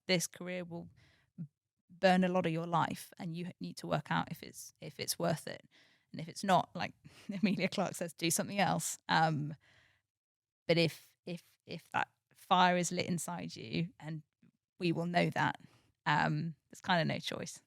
this career will burn a lot of your life, and you need to work out if it's worth it. And if it's not, like Emilia Clarke says, do something else. But if that fire is lit inside you, and we will know that, there's kind of no choice.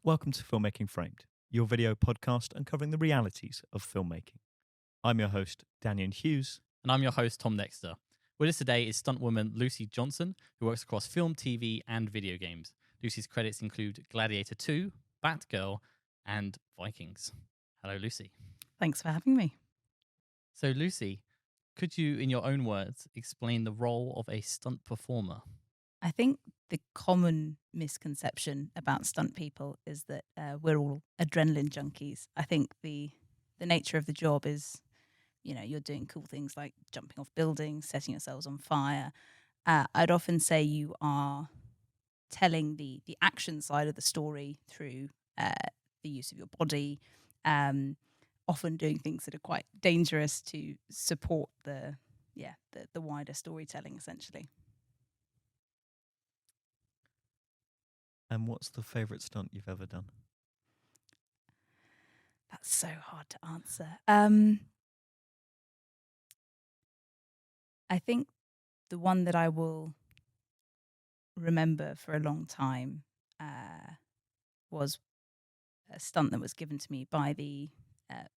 Welcome to Filmmaking Framed, your video podcast uncovering the realities of filmmaking. I'm your host, Daniel Hughes. And I'm your host, Tom Dexter. With us today is Stuntwoman Lucy Johnson, who works across film, TV, and video games. Lucy's credits include Gladiator 2, Batgirl, and Vikings. Hello, Lucy. Thanks for having me. So, Lucy, could you, in your own words, explain the role of a stunt performer? I think the common misconception about stunt people is that we're all adrenaline junkies. I think the nature of the job is, you're doing cool things like jumping off buildings, setting yourselves on fire. I'd often say you are telling the action side of the story through the use of your body, often doing things that are quite dangerous to support the wider storytelling, essentially. And what's the favourite stunt you've ever done? That's so hard to answer. I think the one that I will remember for a long time was a stunt that was given to me by the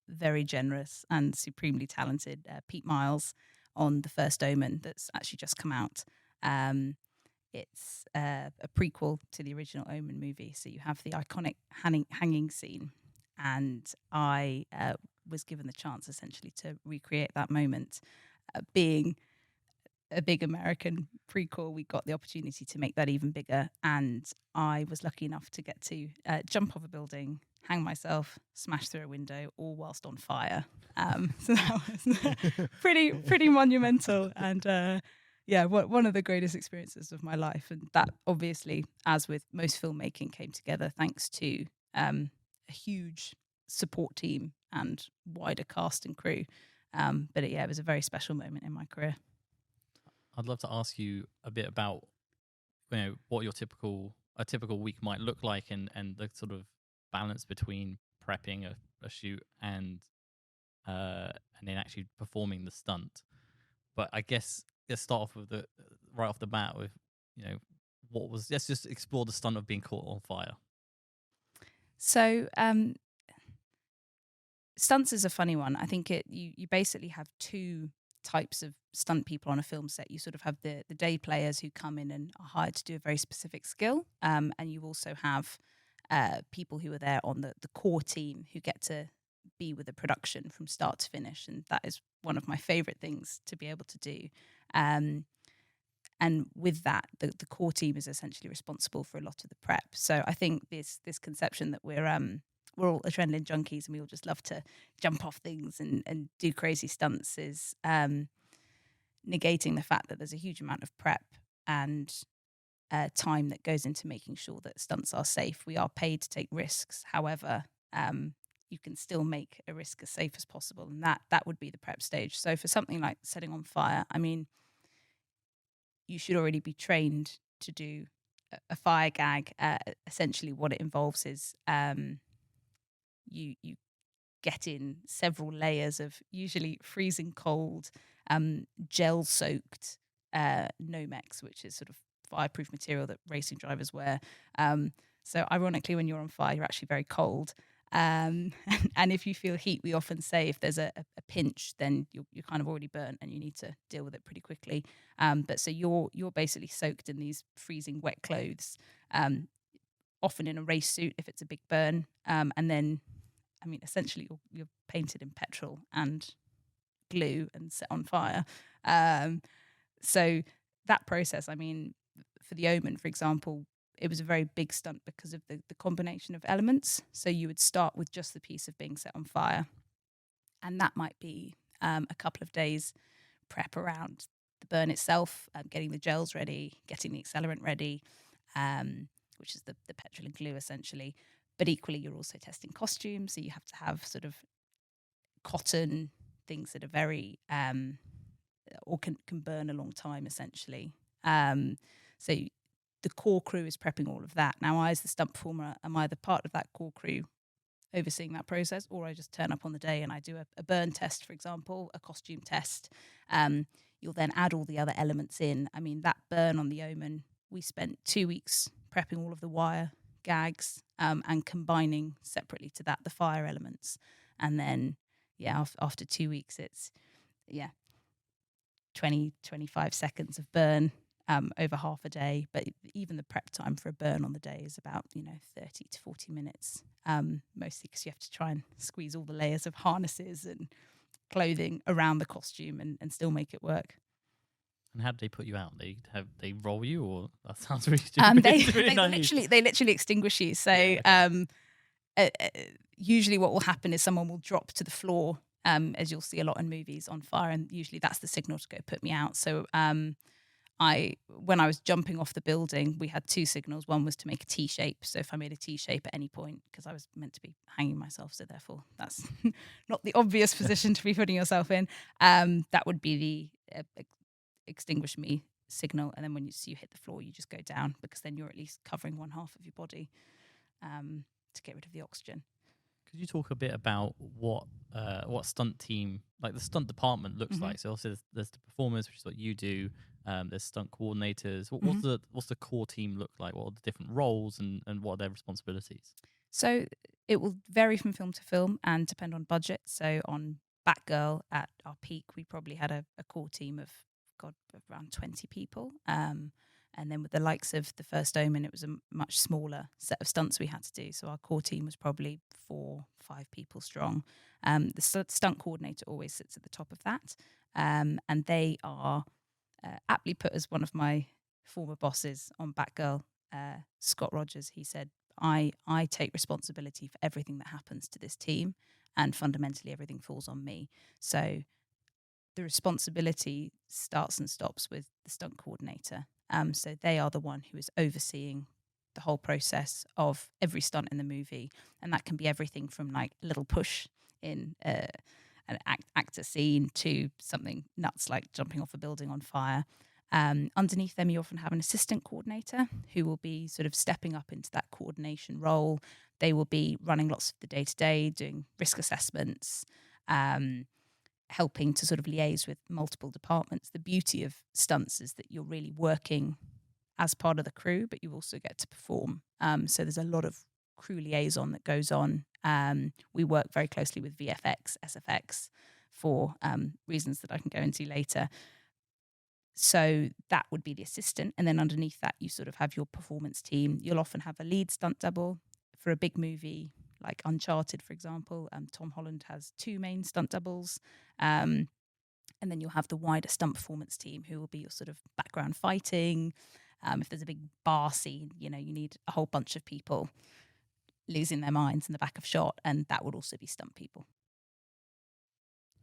very generous and supremely talented Pete Miles on the First Omen that's actually just come out. It's a prequel to the original Omen movie. So you have the iconic hanging scene. And I was given the chance, essentially, to recreate that moment. Being a big American prequel, we got the opportunity to make that even bigger. And I was lucky enough to get to jump off a building, hang myself, smash through a window, all whilst on fire. So that was pretty monumental. And one of the greatest experiences of my life. And that obviously, as with most filmmaking, came together thanks to a huge support team and wider cast and crew. But it was a very special moment in my career. I'd love to ask you a bit about, what a typical week might look like, and the sort of balance between prepping a shoot and then actually performing the stunt. But I guess let's start off with right off the bat with, let's just explore the stunt of being caught on fire. So stunts is a funny one. I think you basically have two types of stunt people on a film set. You sort of have the day players who come in and are hired to do a very specific skill, and you also have people who are there on the core team who get to be with the production from start to finish, and that is one of my favorite things to be able to do. And with that, the core team is essentially responsible for a lot of the prep. So I think this conception that we're all adrenaline junkies and we all just love to jump off things and do crazy stunts is negating the fact that there's a huge amount of prep and time that goes into making sure that stunts are safe. We are paid to take risks. However, you can still make a risk as safe as possible. And that would be the prep stage. So for something like setting on fire, I mean, you should already be trained to do a fire gag. Essentially what it involves is you get in several layers of usually freezing cold, gel-soaked Nomex, which is sort of fireproof material that racing drivers wear. So ironically, when you're on fire, you're actually very cold. And if you feel heat, we often say if there's a pinch, then you're kind of already burnt and you need to deal with it pretty quickly. But so you're basically soaked in these freezing wet clothes, often in a race suit if it's a big burn. And then, I mean, essentially you're painted in petrol and glue and set on fire. So that process, I mean, for the Omen, for example, it was a very big stunt because of the combination of elements. So you would start with just the piece of being set on fire. And that might be a couple of days prep around the burn itself, getting the gels ready, getting the accelerant ready, which is the petrol and glue essentially. But equally, you're also testing costumes, so you have to have sort of cotton things that are very or can burn a long time essentially. So the core crew is prepping all of that. Now, I as the stunt performer am either part of that core crew overseeing that process, or I just turn up on the day and I do a burn test, for example, a costume test. You'll then add all the other elements in. I mean, that burn on the Omen, we spent 2 weeks prepping all of the wire gags and combining separately to that the fire elements. And then, after 2 weeks, it's 20-25 seconds of burn over half a day. But even the prep time for a burn on the day is about 30 to 40 minutes, mostly because you have to try and squeeze all the layers of harnesses and clothing around the costume and still make it work. And how do they put you out? They roll you, or that sounds really stupid. They literally extinguish you. So usually what will happen is someone will drop to the floor, as you'll see a lot in movies, on fire, and usually that's the signal to go put me out. So when I was jumping off the building, we had 2 signals. One was to make a T shape. So if I made a T shape at any point, because I was meant to be hanging myself, so therefore that's not the obvious position to be putting yourself in, that would be the extinguish me signal. And then when you hit the floor, you just go down, because then you're at least covering one half of your body to get rid of the oxygen. Could you talk a bit about what stunt team, like the stunt department, looks like? So also there's the performers, which is what you do. There's stunt coordinators. What's the core team look like? What are the different roles and what are their responsibilities? So it will vary from film to film and depend on budget. So on Batgirl, at our peak, we probably had a core team of around 20 people. And then with the likes of the First Omen, it was a much smaller set of stunts we had to do. So our core team was probably 4-5 people strong. The stunt coordinator always sits at the top of that. And they are aptly put as one of my former bosses on Batgirl, Scott Rogers. He said, I take responsibility for everything that happens to this team, and fundamentally everything falls on me. So the responsibility starts and stops with the stunt coordinator. So they are the one who is overseeing the whole process of every stunt in the movie. And that can be everything from like a little push in an actor scene to something nuts like jumping off a building on fire. Underneath them, you often have an assistant coordinator who will be sort of stepping up into that coordination role. They will be running lots of the day-to-day, doing risk assessments, helping to sort of liaise with multiple departments. The beauty of stunts is that you're really working as part of the crew, but you also get to perform. So there's a lot of crew liaison that goes on. We work very closely with VFX, SFX for reasons that I can go into later. So that would be the assistant. And then underneath that, you sort of have your performance team. You'll often have a lead stunt double for a big movie like Uncharted, for example. Tom Holland has 2 main stunt doubles. And then you'll have the wider stunt performance team who will be your sort of background fighting. If there's a big bar scene, you need a whole bunch of people losing their minds in the back of shot. And that would also be stunt people.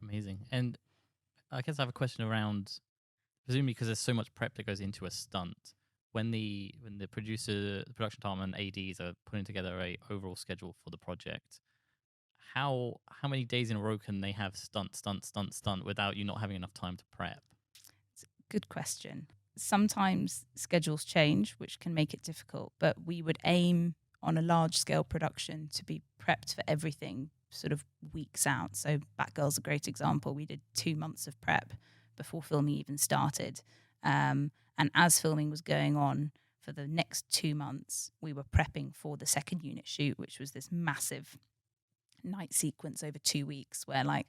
Amazing. And I guess I have a question around, presumably because there's so much prep that goes into a stunt, when the producer, the production department, ADs are putting together a overall schedule for the project, how many days in a row can they have stunt without you not having enough time to prep? It's a good question. Sometimes schedules change, which can make it difficult, but we would aim on a large scale production to be prepped for everything sort of weeks out. So Batgirl's a great example. We did 2 months of prep before filming even started. And as filming was going on for the next 2 months, we were prepping for the second unit shoot, which was this massive night sequence over 2 weeks where, I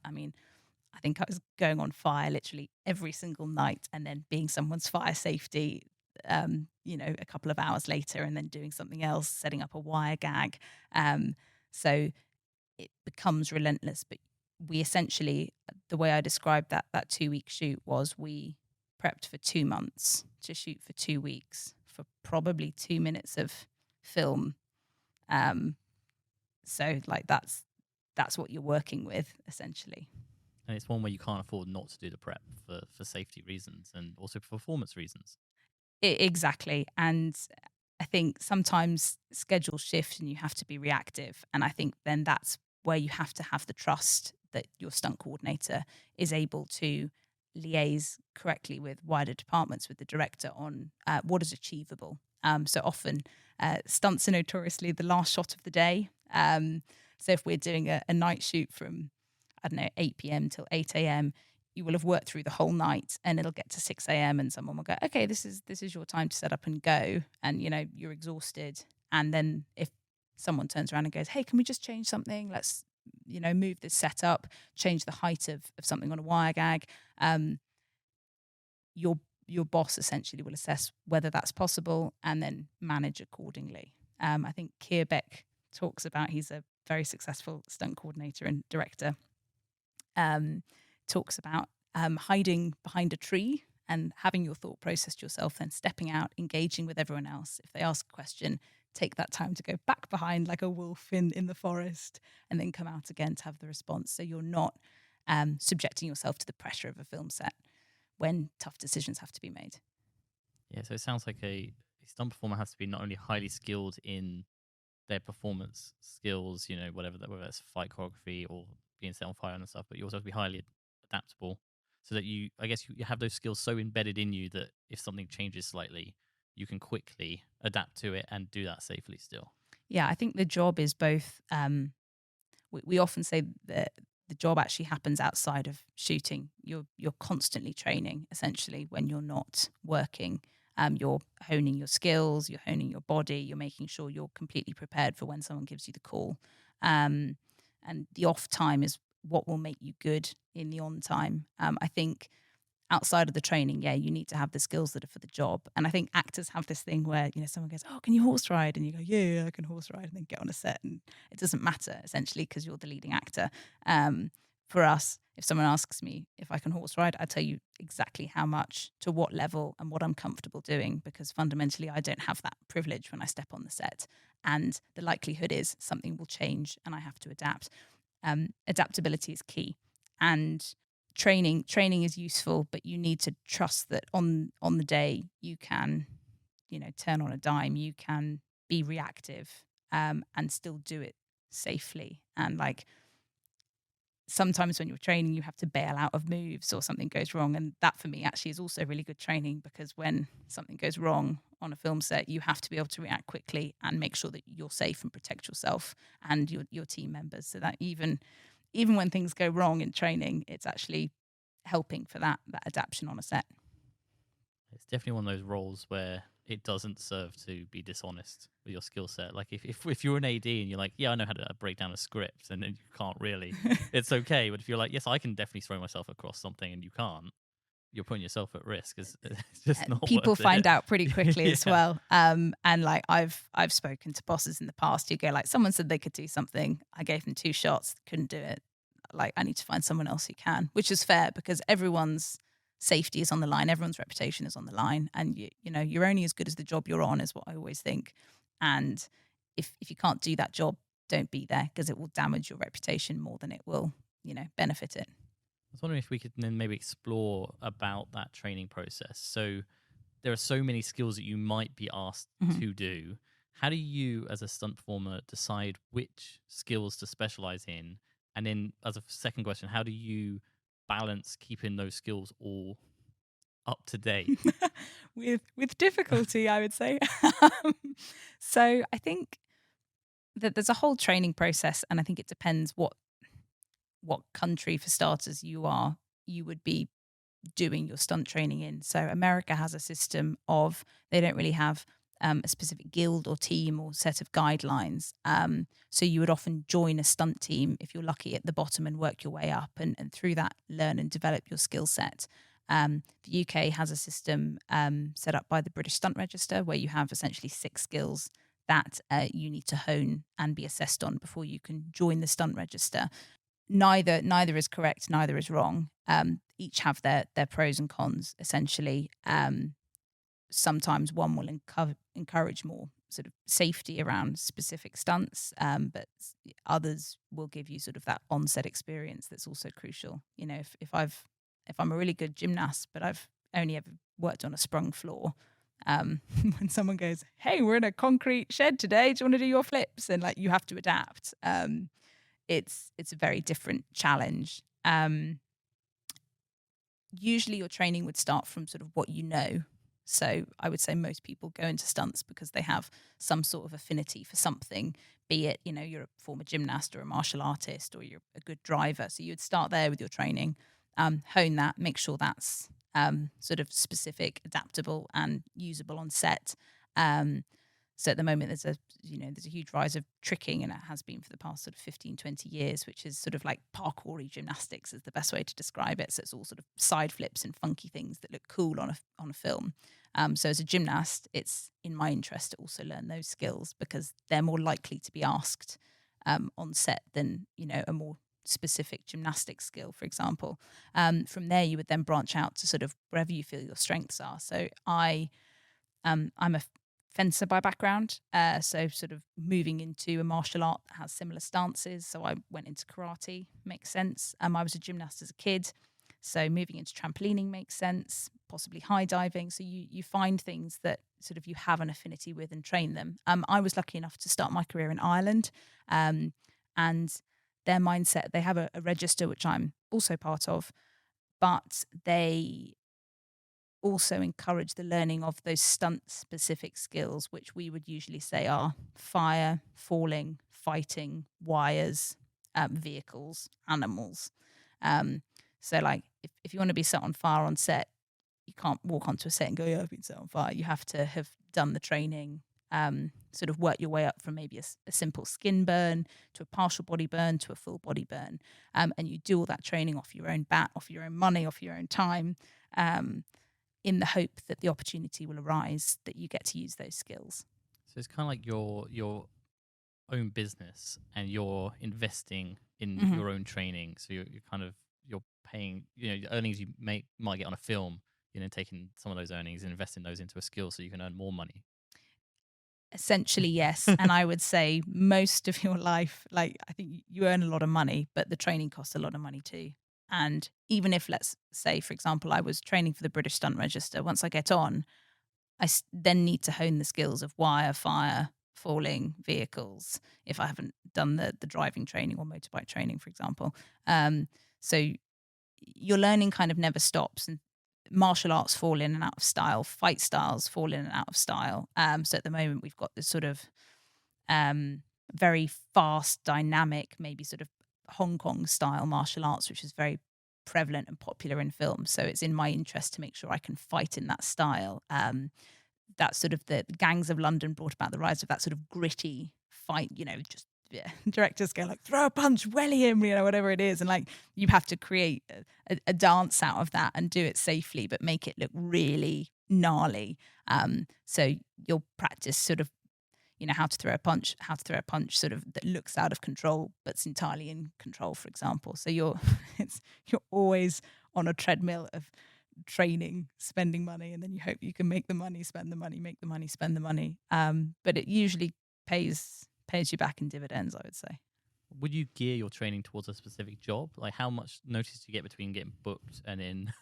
think I was going on fire literally every single night and then being someone's fire safety, a couple of hours later, and then doing something else, setting up a wire gag. So it becomes relentless. But we essentially, the way I described that 2 week shoot was we prepped for 2 months to shoot for 2 weeks for probably 2 minutes of film. So that's what you're working with essentially. And it's one where you can't afford not to do the prep for safety reasons and also for performance reasons. Exactly. And I think sometimes schedules shift and you have to be reactive. And I think then that's where you have to have the trust that your stunt coordinator is able to liaise correctly with wider departments, with the director on what is achievable. So often, stunts are notoriously the last shot of the day. So if we're doing a night shoot from, I don't know, 8 p.m. till 8 a.m., you will have worked through the whole night and it'll get to 6 a.m. and someone will go, okay, this is your time to set up and go. And, you're exhausted. And then if someone turns around and goes, hey, can we just change something? Let's, move this setup, change the height of something on a wire gag. Your boss essentially will assess whether that's possible and then manage accordingly. I think Keirbeck talks about, he's a very successful stunt coordinator and director, talks about hiding behind a tree and having your thought process to yourself, then stepping out, engaging with everyone else. If they ask a question, take that time to go back behind like a wolf in the forest and then come out again to have the response. So you're not subjecting yourself to the pressure of a film set when tough decisions have to be made. Yeah, so it sounds like a stunt performer has to be not only highly skilled in their performance skills, whether that's fight choreography or being set on fire and stuff, but you also have to be highly adaptable so that you have those skills so embedded in you that if something changes slightly, you can quickly adapt to it and do that safely still. Yeah, I think the job is both, we often say that the job actually happens outside of shooting. You're constantly training, essentially, when you're not working. You're honing your skills, you're honing your body, you're making sure you're completely prepared for when someone gives you the call. And the off time is what will make you good in the on time. I think outside of the training, yeah, you need to have the skills that are for the job. And I think actors have this thing where, someone goes, oh, can you horse ride? And you go, yeah, I can horse ride, and then get on a set. And it doesn't matter, essentially, because you're the leading actor. For us, if someone asks me if I can horse ride, I tell you exactly how much, to what level, and what I'm comfortable doing, because fundamentally I don't have that privilege when I step on the set. And the likelihood is something will change and I have to adapt. Adaptability is key. And training is useful, but you need to trust that on the day you can, turn on a dime, you can be reactive, and still do it safely. And like, sometimes when you're training, you have to bail out of moves or something goes wrong. And that for me actually is also really good training, because when something goes wrong on a film set, you have to be able to react quickly and make sure that you're safe and protect yourself and your team members, so that even when things go wrong in training, it's actually helping for that adaptation on a set. It's definitely one of those roles where it doesn't serve to be dishonest with your skill set. Like if you're an AD and you're like, yeah, I know how to break down a script, and then you can't really, it's okay. But if you're like, yes, I can definitely throw myself across something, and you can't, you're putting yourself at risk. It's just not People worth find it. out pretty quickly Yeah. as well. And like I've spoken to bosses in the past who go like, someone said they could do something, I gave them 2 shots, couldn't do it. Like, I need to find someone else who can, which is fair, because everyone's safety is on the line, everyone's reputation is on the line, and you're only as good as the job you're on, is what I always think. And if you can't do that job, don't be there, because it will damage your reputation more than it will, benefit it. I was wondering if we could then maybe explore about that training process. So there are so many skills that you might be asked to do. How do you, as a stunt performer, decide which skills to specialize in? And then, as a second question, how do you balance keeping those skills all up to date? with difficulty, I would say. So I think that there's a whole training process, and I think it depends what country, for starters, you would be doing your stunt training in. So America has a system of, they don't really have a specific guild or team or set of guidelines. So you would often join a stunt team, if you're lucky, at the bottom, and work your way up, and through that learn and develop your skill set. The UK has a system set up by the British Stunt Register, where you have essentially 6 skills that you need to hone and be assessed on before you can join the Stunt Register. Neither is correct, neither is wrong. Each have their pros and cons, essentially. Sometimes one will encourage more sort of safety around specific stunts, but others will give you sort of that on-set experience that's also crucial. If I'm a really good gymnast, but I've only ever worked on a sprung floor, When someone goes, "Hey, we're in a concrete shed today. Do you want to do your flips?" And like you have to adapt. It's a very different challenge. Usually your training would start from sort of what you know. So I would say most people go into stunts because they have some sort of affinity for something, be it, you're a former gymnast or a martial artist or you're a good driver. So you would start there with your training, hone that, make sure that's sort of specific, adaptable and usable on set. So at the moment there's a huge rise of tricking, and it has been for the past sort of 15, 20 years, which is sort of like parkoury gymnastics is the best way to describe it. So it's all sort of side flips and funky things that look cool on a film. So as a gymnast, it's in my interest to also learn those skills because they're more likely to be asked on set than, a more specific gymnastic skill, for example. From there, you would then branch out to sort of wherever you feel your strengths are. So I'm a fencer by background, so sort of moving into a martial art that has similar stances. So I went into karate, makes sense. I was a gymnast as a kid, so moving into trampolining makes sense, possibly high diving. So you find things that sort of you have an affinity with and train them. I was lucky enough to start my career in Ireland, and their mindset, they have a register, which I'm also part of, but they also encourage the learning of those stunt specific skills, which we would usually say are fire, falling, fighting, wires, vehicles, animals. So like if you want to be set on fire on set, you can't walk onto a set and go, "Yeah, I've been set on fire." You have to have done the training, sort of work your way up from maybe a simple skin burn to a partial body burn to a full body burn. And you do all that training off your own bat, off your own money, off your own time, in the hope that the opportunity will arise that you get to use those skills. So it's kind of like your own business, and you're investing in Hmm. your own training. So you're kind of you're paying, the earnings you might get on a film, taking some of those earnings and investing those into a skill so you can earn more money. Essentially, yes. And I would say most of your life, like I think you earn a lot of money, but the training costs a lot of money too. And even if, let's say, for example, I was training for the British Stunt Register, once I get on, then need to hone the skills of wire, fire, falling, vehicles, if I haven't done the driving training or motorbike training, for example. So your learning kind of never stops. And martial arts fall in and out of style, fight styles fall in and out of style. So at the moment, we've got this sort of very fast, dynamic, maybe sort of Hong Kong style martial arts, which is very prevalent and popular in film. So it's in my interest to make sure I can fight in that style. That sort of the Gangs of London brought about the rise of that sort of gritty fight, just directors go like, throw a punch, welly him, whatever it is. And like, you have to create a dance out of that and do it safely, but make it look really gnarly. So you'll practice sort of, how to throw a punch sort of that looks out of control, but's entirely in control, for example. So you're always on a treadmill of training, spending money, and then you hope you can make the money, spend the money, make the money, spend the money. But it usually pays you back in dividends, I would say. Would you gear your training towards a specific job? Like, how much notice do you get between getting booked and in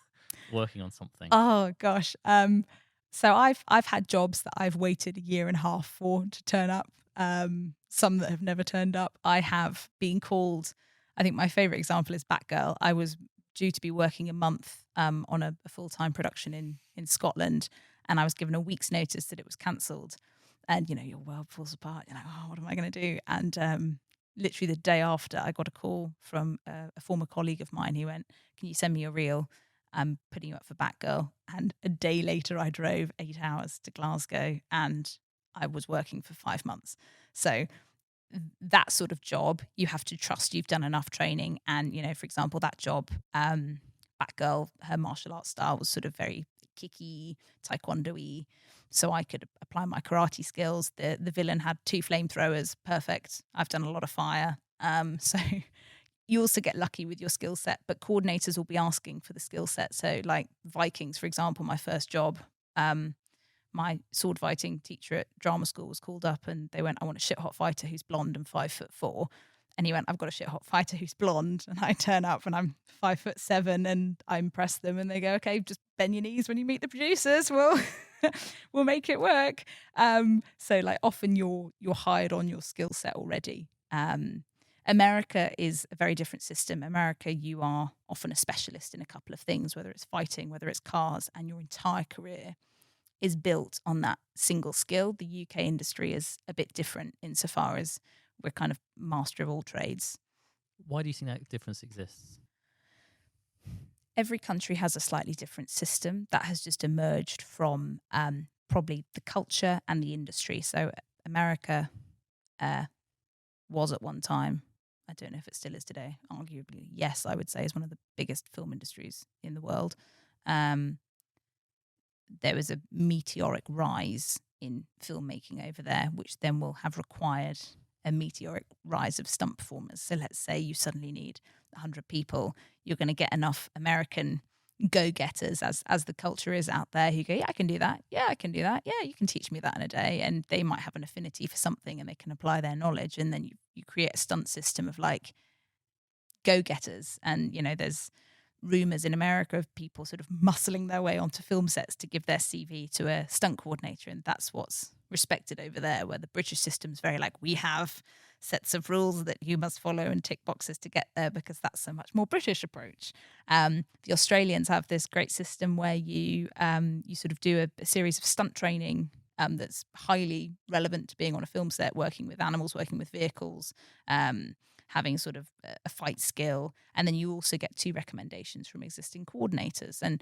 working on something? Oh gosh. So I've had jobs that I've waited a year and a half for to turn up. Some that have never turned up. I have been called. I think my favorite example is Batgirl. I was due to be working a month on a full-time production in Scotland, and I was given a week's notice that it was cancelled. And your world falls apart. You're like, oh, what am I going to do? And literally the day after, I got a call from a former colleague of mine. He went, "Can you send me your reel? I'm putting you up for Batgirl." And a day later, I drove 8 hours to Glasgow, and I was working for 5 months. So that sort of job, you have to trust you've done enough training. And, for example, that job, Batgirl, her martial arts style was sort of very kicky, taekwondo-y. So I could apply my karate skills. The villain had 2 flamethrowers. Perfect. I've done a lot of fire. So you also get lucky with your skill set, but coordinators will be asking for the skill set. So like Vikings, for example, my first job, my sword fighting teacher at drama school was called up and they went, "I want a shit hot fighter who's blonde and 5'4". And he went, I've got a shit hot fighter who's blonde. And I turn up and I'm 5'7" and I impress them and they go, okay, just bend your knees when you meet the producers. We'll make it work. So like often you're hired on your skill set already. America is a very different system. America, you are often a specialist in a couple of things, whether it's fighting, whether it's cars, and your entire career is built on that single skill. The UK industry is a bit different insofar as we're kind of master of all trades. Why do you think that difference exists? Every country has a slightly different system that has just emerged from probably the culture and the industry. So America was at one time, I don't know if it still is today, arguably, yes, I would say is one of the biggest film industries in the world. There was a meteoric rise in filmmaking over there, which then will have required a meteoric rise of stunt performers. So let's say you suddenly need 100 people, you're going to get enough American go-getters as the culture is out there who go, yeah, I can do that. Yeah, I can do that. Yeah, you can teach me that in a day. And they might have an affinity for something and they can apply their knowledge. And then you create a stunt system of like go-getters. And, you know, there's rumors in America of people sort of muscling their way onto film sets to give their CV to a stunt coordinator. And that's what's respected over there, where the British system's very like, we have sets of rules that you must follow and tick boxes to get there, because that's a much more British approach. The Australians have this great system where you sort of do a series of stunt training that's highly relevant to being on a film set, working with animals, working with vehicles, having sort of a fight skill. And then you also get 2 recommendations from existing coordinators. And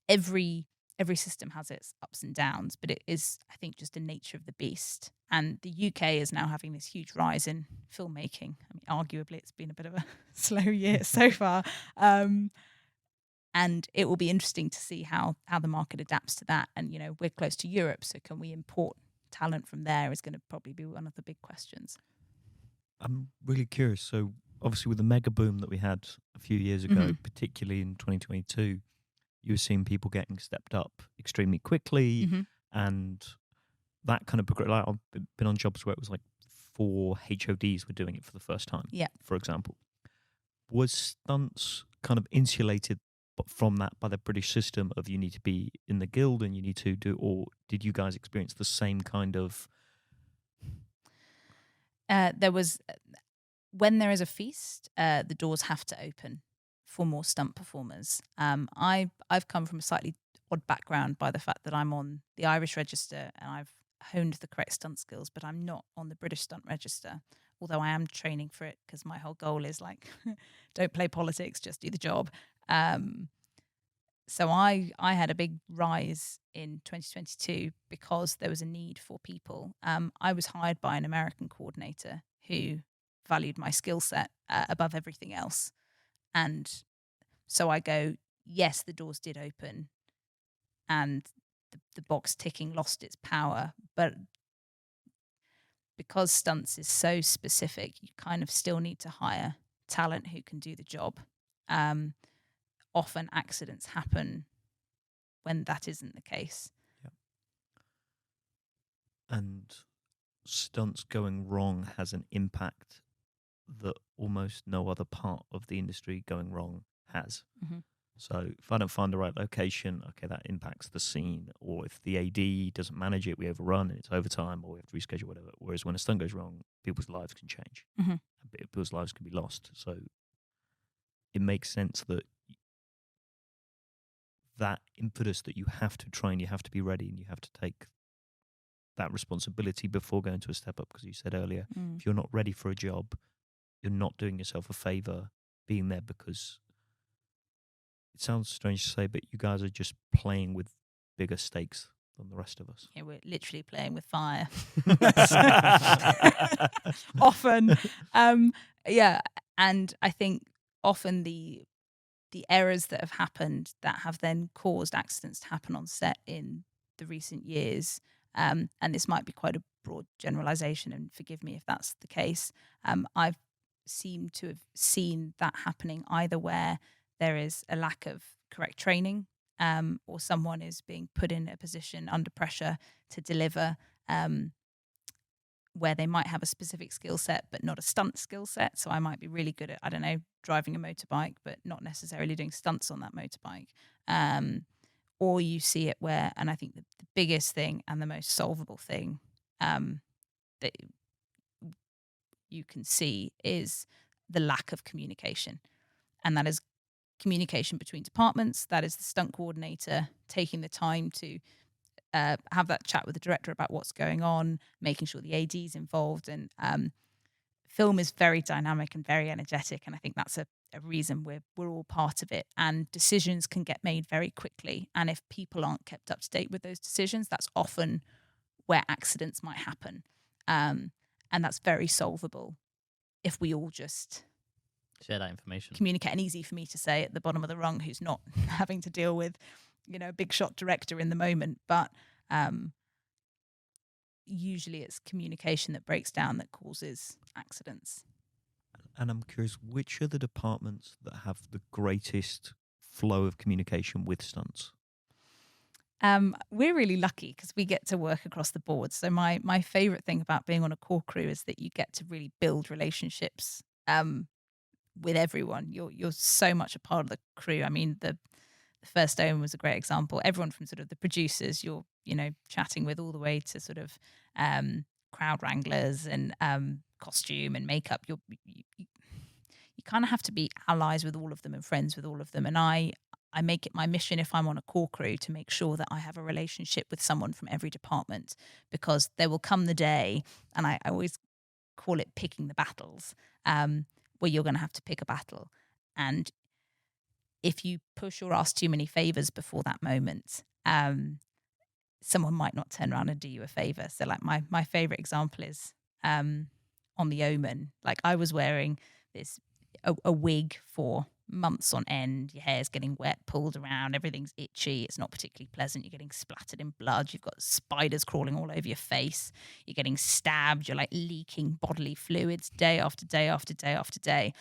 every system has its ups and downs, but it is, I think, just the nature of the beast. And the UK is now having this huge rise in filmmaking. I mean, arguably, it's been a bit of a slow year so far. And it will be interesting to see how the market adapts to that. And, you know, we're close to Europe, so can we import talent from there is going to probably be one of the big questions. I'm really curious. So obviously with the mega boom that we had a few years ago, Mhm. particularly in 2022, you were seeing people getting stepped up extremely quickly, Mm-hmm. and that kind of progress. Like I've been on jobs where it was like 4 HODs were doing it for the first time. Yeah. For example, was Stunts kind of insulated from that by the British system of you need to be in the guild and you need to do, or did you guys experience the same kind of? There was, when there is a feast, the doors have to open for more stunt performers. I've come from a slightly odd background by the fact that I'm on the Irish register and I've honed the correct stunt skills, but I'm not on the British stunt register, although I am training for it because my whole goal is like, don't play politics, just do the job. So I had a big rise in 2022 because there was a need for people. I was hired by an American coordinator who valued my skill set above everything else. And so I go, yes, the doors did open and the box ticking lost its power. But because Stunts is so specific, you kind of still need to hire talent who can do the job. Often accidents happen when that isn't the case. Yeah. And Stunts going wrong has an impact that almost no other part of the industry going wrong has. Mm-hmm. So if I don't find the right location, okay, that impacts the scene. Or if the AD doesn't manage it, we overrun and it's overtime, or we have to reschedule whatever. Whereas when a stunt goes wrong, people's lives can change. Mm-hmm. People's lives can be lost. So it makes sense that that impetus that you have to train, you have to be ready, and you have to take that responsibility before going to a step up. Because you said earlier, if you're not ready for a job, you're not doing yourself a favor being there, because it sounds strange to say, but you guys are just playing with bigger stakes than the rest of us. Yeah, we're literally playing with fire. Often. Yeah. And I think often the errors that have happened that have then caused accidents to happen on set in the recent years, and this might be quite a broad generalization, and forgive me if that's the case, I've seemed to have seen that happening either where there is a lack of correct training, or someone is being put in a position under pressure to deliver, where they might have a specific skill set but not a stunt skill set. So I might be really good at, I don't know, driving a motorbike but not necessarily doing stunts on that motorbike. Or you see it where, and I think the biggest thing and the most solvable thing that you can see is the lack of communication. And that is communication between departments. That is the stunt coordinator taking the time to have that chat with the director about what's going on, making sure the AD's involved. And film is very dynamic and very energetic. And I think that's a reason we're all part of it. And decisions can get made very quickly. And if people aren't kept up to date with those decisions, that's often where accidents might happen. And that's very solvable if we all just share that information, communicate. And easy for me to say at the bottom of the rung who's not having to deal with, a big shot director in the moment. But usually it's communication that breaks down that causes accidents. And I'm curious, which are the departments that have the greatest flow of communication with stunts? We're really lucky because we get to work across the board. So my favorite thing about being on a core crew is that you get to really build relationships with everyone. You're so much a part of the crew. I mean, the First Omen was a great example. Everyone from sort of the producers you're chatting with, all the way to sort of crowd wranglers and costume and makeup. You kind of have to be allies with all of them and friends with all of them. And I make it my mission, if I'm on a core crew, to make sure that I have a relationship with someone from every department, because there will come the day, and I always call it picking the battles, where you're going to have to pick a battle. And if you push or ask too many favors before that moment, someone might not turn around and do you a favor. So like my favorite example is on the Omen. Like, I was wearing a wig for months on end. Your hair's getting wet, pulled around, everything's itchy. It's not particularly pleasant. You're getting splattered in blood. You've got spiders crawling all over your face. You're getting stabbed. You're like leaking bodily fluids day after day after day after day.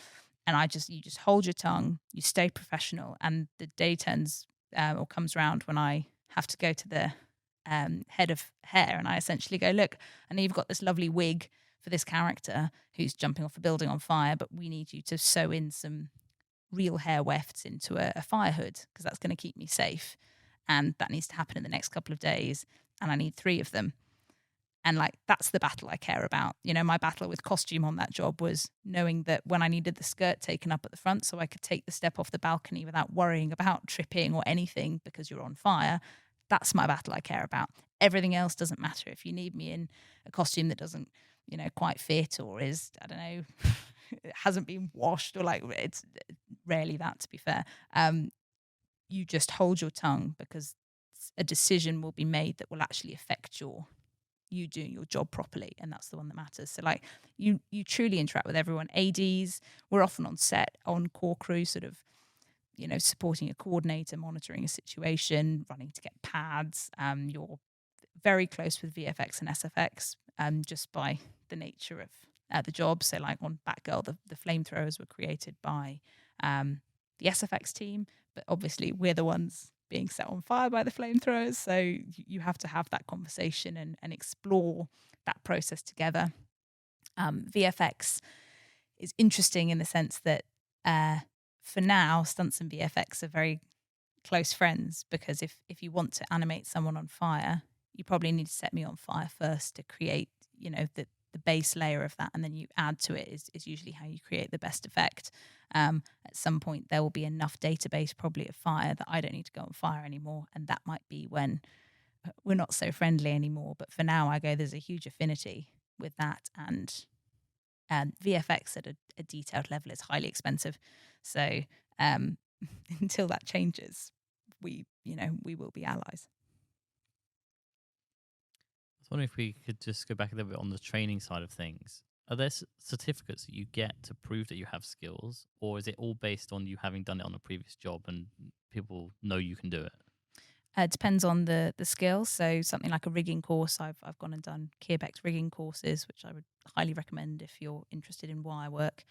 And you just hold your tongue, you stay professional, and the day turns or comes around when I have to go to the head of hair, and I essentially go, look, I know you've got this lovely wig for this character who's jumping off a building on fire, but we need you to sew in some real hair wefts into a fire hood, because that's going to keep me safe. And that needs to happen in the next couple of days, and I need 3 of them. And like, that's the battle I care about. My battle with costume on that job was knowing that when I needed the skirt taken up at the front so I could take the step off the balcony without worrying about tripping or anything because you're on fire, that's my battle I care about. Everything else doesn't matter. If you need me in a costume that doesn't, quite fit, or is, I don't know, it hasn't been washed, or like, it's rarely that, to be fair. You just hold your tongue, because a decision will be made that will actually affect you doing your job properly, and that's the one that matters. So like, you truly interact with everyone. ADs, we're often on set on core crew, sort of supporting a coordinator, monitoring a situation, running to get pads. You're very close with VFX and SFX, just by the nature of the job. So like on Batgirl, the flamethrowers were created by the SFX team, but obviously we're the ones being set on fire by the flamethrowers. So you have to have that conversation and explore that process together. VFX is interesting in the sense that for now, stunts and VFX are very close friends, because if you want to animate someone on fire, you probably need to set me on fire first to create, the base layer of that, and then you add to it is usually how you create the best effect. At some point, there will be enough database probably of fire that I don't need to go on fire anymore, and that might be when we're not so friendly anymore. But for now, I go, there's a huge affinity with that, and VFX at a detailed level is highly expensive. So until that changes, we will be allies. I was wondering if we could just go back a little bit on the training side of things. Are there certificates that you get to prove that you have skills, or is it all based on you having done it on a previous job and people know you can do it? It depends on the skill. So something like a rigging course, I've gone and done Keerbeck's rigging courses, which I would highly recommend if you're interested in wire work,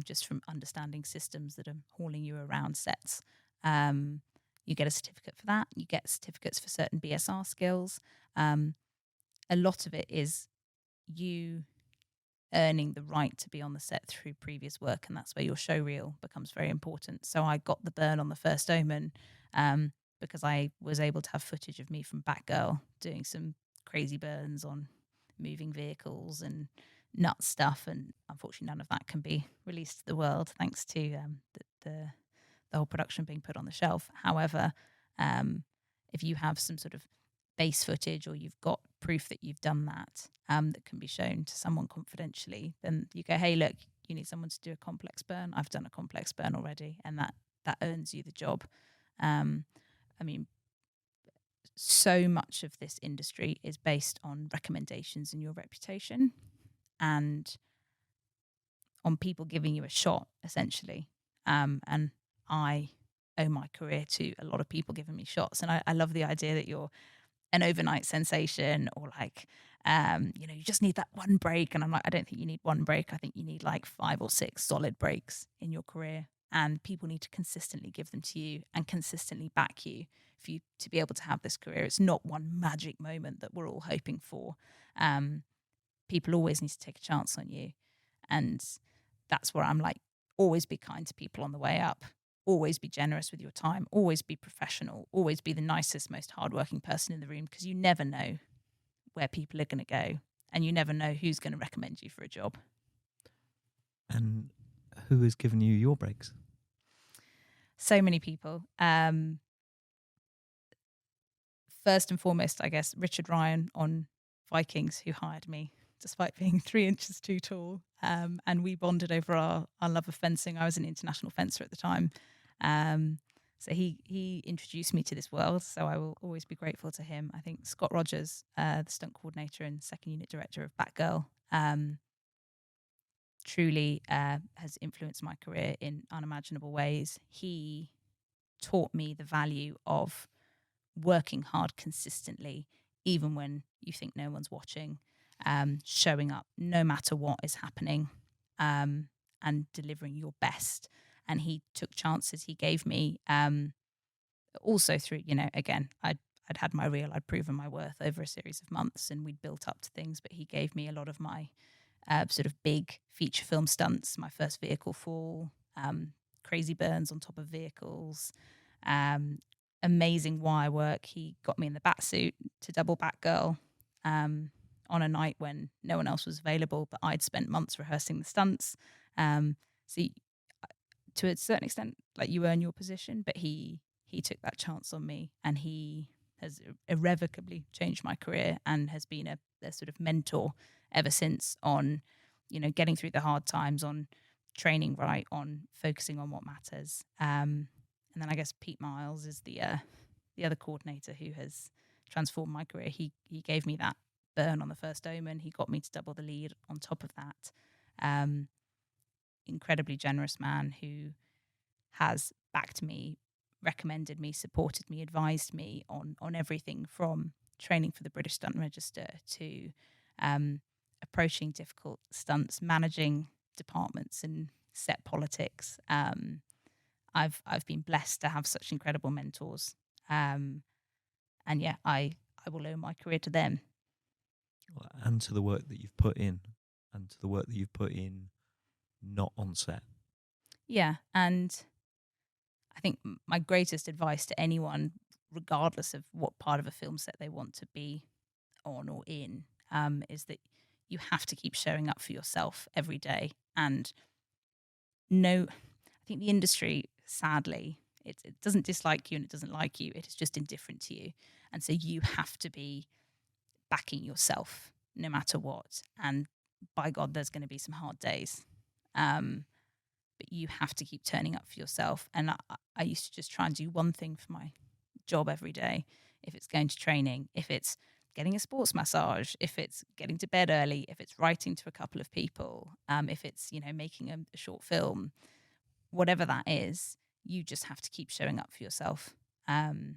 just from understanding systems that are hauling you around sets. You get a certificate for that. You get certificates for certain BSR skills. A lot of it is you earning the right to be on the set through previous work, and that's where your show reel becomes very important. So I got the burn on the First Omen because I was able to have footage of me from Batgirl doing some crazy burns on moving vehicles and nut stuff, and unfortunately none of that can be released to the world thanks to the whole production being put on the shelf. However, if you have some sort of base footage or you've got proof that you've done that that can be shown to someone confidentially, then you go, hey, look, you need someone to do a complex burn. I've done a complex burn already, and that earns you the job. I mean, so much of this industry is based on recommendations and your reputation and on people giving you a shot, essentially. And I owe my career to a lot of people giving me shots. And I love the idea that you're an overnight sensation, or like, you just need that one break. And I'm like, I don't think you need one break. I think you need like 5 or 6 solid breaks in your career. And people need to consistently give them to you and consistently back you for you to be able to have this career. It's not one magic moment that we're all hoping for. People always need to take a chance on you. And that's where I'm like, always be kind to people on the way up. Always be generous with your time. Always be professional. Always be the nicest, most hardworking person in the room, because you never know where people are going to go, and you never know who's going to recommend you for a job. And who has given you your breaks? So many people. First and foremost, I guess, Richard Ryan on Vikings, who hired me despite being 3 inches too tall. And we bonded over our love of fencing. I was an international fencer at the time. So he introduced me to this world. So I will always be grateful to him. I think Scott Rogers, the stunt coordinator and second unit director of Batgirl, truly has influenced my career in unimaginable ways. He taught me the value of working hard consistently, even when you think no one's watching. Showing up no matter what is happening, and delivering your best. And he took chances. He gave me also through, again, I'd had my reel, I'd proven my worth over a series of months, and we'd built up to things. But he gave me a lot of my sort of big feature film stunts, my first vehicle fall, crazy burns on top of vehicles, amazing wire work. He got me in the bat suit to double Batgirl. On a night when no one else was available, but I'd spent months rehearsing the stunts. So to a certain extent, like, you earn your position, but he took that chance on me, and he has irrevocably changed my career and has been a sort of mentor ever since on, getting through the hard times, on training right, on focusing on what matters. And then I guess Pete Miles is the other coordinator who has transformed my career. He gave me that burn on the First Omen. He got me to double the lead on top of that. Incredibly generous man who has backed me, recommended me, supported me, advised me on everything from training for the British Stunt Register to approaching difficult stunts, managing departments and set politics. I've been blessed to have such incredible mentors. And yeah, I will owe my career to them. And to the work that you've put in, and to the work that you've put in not on set. Yeah, and I think my greatest advice to anyone, regardless of what part of a film set they want to be on or in, is that you have to keep showing up for yourself every day. And I think the industry, sadly, it doesn't dislike you and it doesn't like you. It is just indifferent to you. And so you have to be backing yourself no matter what. And by God, there's going to be some hard days. But you have to keep turning up for yourself. And I used to just try and do one thing for my job every day. If it's going to training, if it's getting a sports massage, if it's getting to bed early, if it's writing to a couple of people, if it's, making a short film, whatever that is, you just have to keep showing up for yourself. And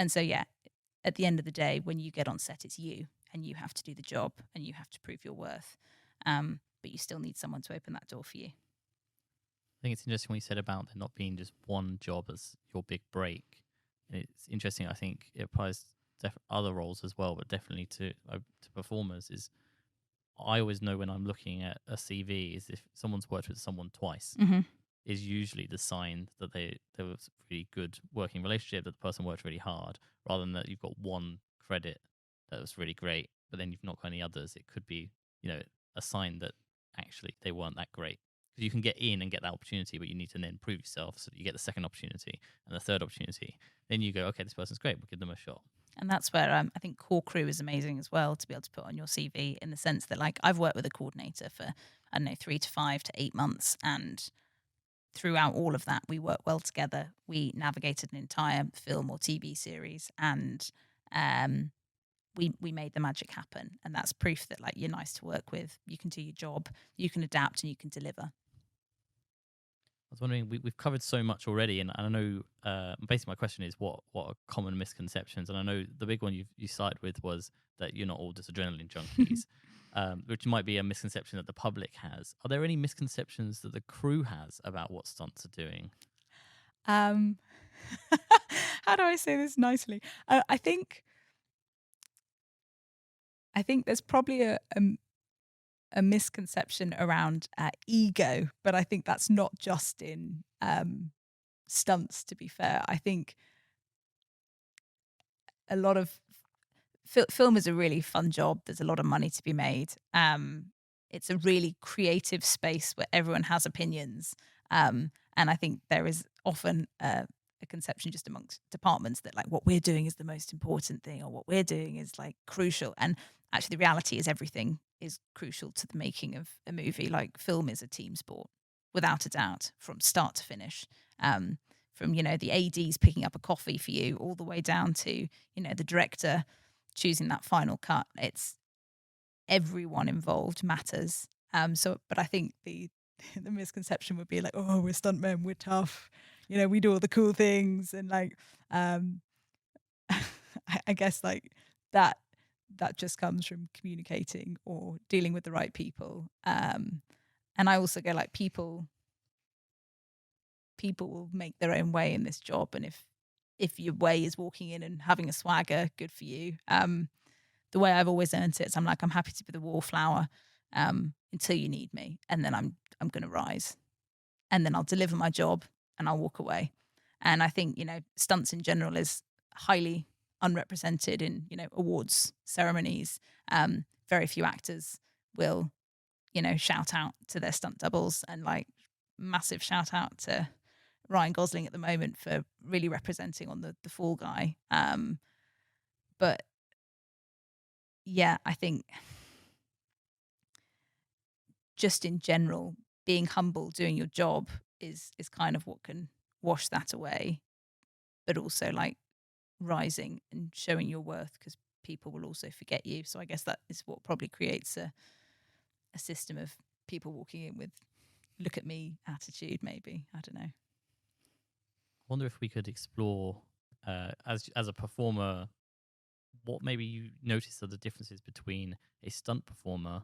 so, yeah, at the end of the day, when you get on set, it's you, and you have to do the job, and you have to prove your worth. But you still need someone to open that door for you. I think it's interesting what you said about there not being just one job as your big break. And it's interesting. I think it applies to other roles as well, but definitely to performers. Is I always know when I'm looking at a CV is if someone's worked with someone twice, is usually the sign that there was a really good working relationship, that the person worked really hard, rather than that you've got one credit that was really great, but then you've not got any others. It could be, a sign that actually they weren't that great. Because you can get in and get that opportunity, but you need to then prove yourself so that you get the second opportunity and the third opportunity. Then you go, okay, this person's great, we'll give them a shot. And that's where I think core crew is amazing as well, to be able to put on your CV, in the sense that, like, I've worked with a coordinator for, I don't know, 3 to 5 to 8 months. And throughout all of that, we worked well together. We navigated an entire film or TV series, and we made the magic happen. And that's proof that, like, you're nice to work with, you can do your job, you can adapt, and you can deliver. I was wondering, we've covered so much already, and I know basically my question is what are common misconceptions? And I know the big one you started with was that you're not all just adrenaline junkies, which might be a misconception that the public has. Are there any misconceptions that the crew has about what stunts are doing? How do I say this nicely? I think there's probably a misconception around ego, but I think that's not just in stunts, to be fair. I think a lot of film is a really fun job. There's a lot of money to be made. It's a really creative space where everyone has opinions. And I think there is often a conception just amongst departments that, like, what we're doing is the most important thing, or what we're doing is, like, crucial. And actually the reality is everything is crucial to the making of a movie. Like, film is a team sport, without a doubt, from start to finish. From, the ADs picking up a coffee for you, all the way down to, the director choosing that final cut. It's everyone involved matters. But I think the misconception would be like, oh, we're stuntmen, we're tough, we do all the cool things, and like, I guess, like, that just comes from communicating or dealing with the right people. And I also go, like, people will make their own way in this job, and if your way is walking in and having a swagger, good for you. The way I've always earned it is I'm happy to be the wallflower until you need me, and then I'm going to rise, and then I'll deliver my job and I'll walk away. And I think, stunts in general is highly unrepresented in, awards ceremonies. Very few actors will, shout out to their stunt doubles, and, like, massive shout out to Ryan Gosling at the moment for really representing on the Fall Guy. But yeah, I think just in general, being humble, doing your job is kind of what can wash that away. But also, like, rising and showing your worth, because people will also forget you. So I guess that is what probably creates a system of people walking in with look at me attitude, maybe. I don't know. I wonder if we could explore, as a performer, what maybe you notice are the differences between a stunt performer,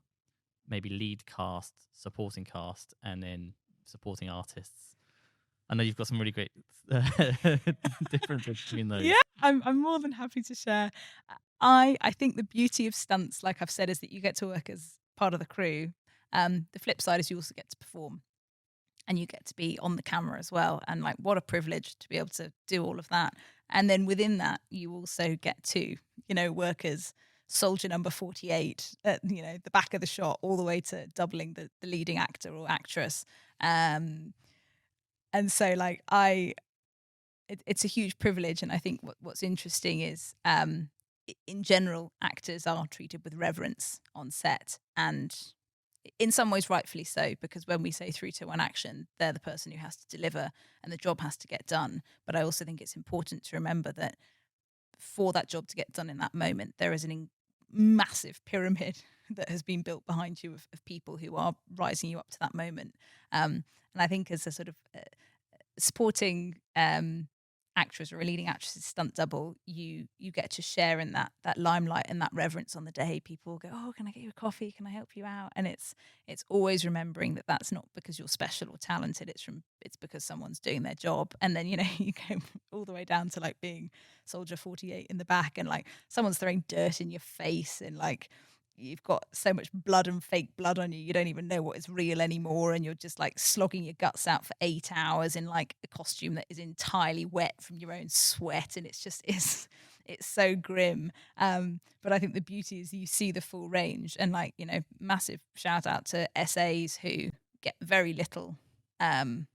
maybe lead cast, supporting cast, and then supporting artists. I know you've got some really great differences between those. Yeah, I'm more than happy to share. I think the beauty of stunts, like I've said, is that you get to work as part of the crew. The flip side is you also get to perform, and you get to be on the camera as well. And, like, what a privilege to be able to do all of that. And then within that, you also get to, work as soldier number 48 at, the back of the shot, all the way to doubling the leading actor or actress. And so, like, it's a huge privilege. And I think what's interesting is, in general, actors are treated with reverence on set, and in some ways rightfully so, because when we say 3, 2, 1 action, they're the person who has to deliver and the job has to get done. But I also think it's important to remember that for that job to get done in that moment, there is massive pyramid that has been built behind you of people who are rising you up to that moment. And I think as a sort of supporting actress or a leading actress's stunt double, you get to share in that limelight and that reverence on the day. People go, oh, can I get you a coffee? Can I help you out? And it's always remembering that that's not because you're special or talented. It's because someone's doing their job. And then, you go all the way down to, like, being soldier 48 in the back, and, like, someone's throwing dirt in your face, and, like, you've got so much blood and fake blood on you, you don't even know what is real anymore, and you're just like slogging your guts out for 8 hours in like a costume that is entirely wet from your own sweat, and it's so grim. But I think the beauty is you see the full range, and like, you know, massive shout out to SAs who get very little um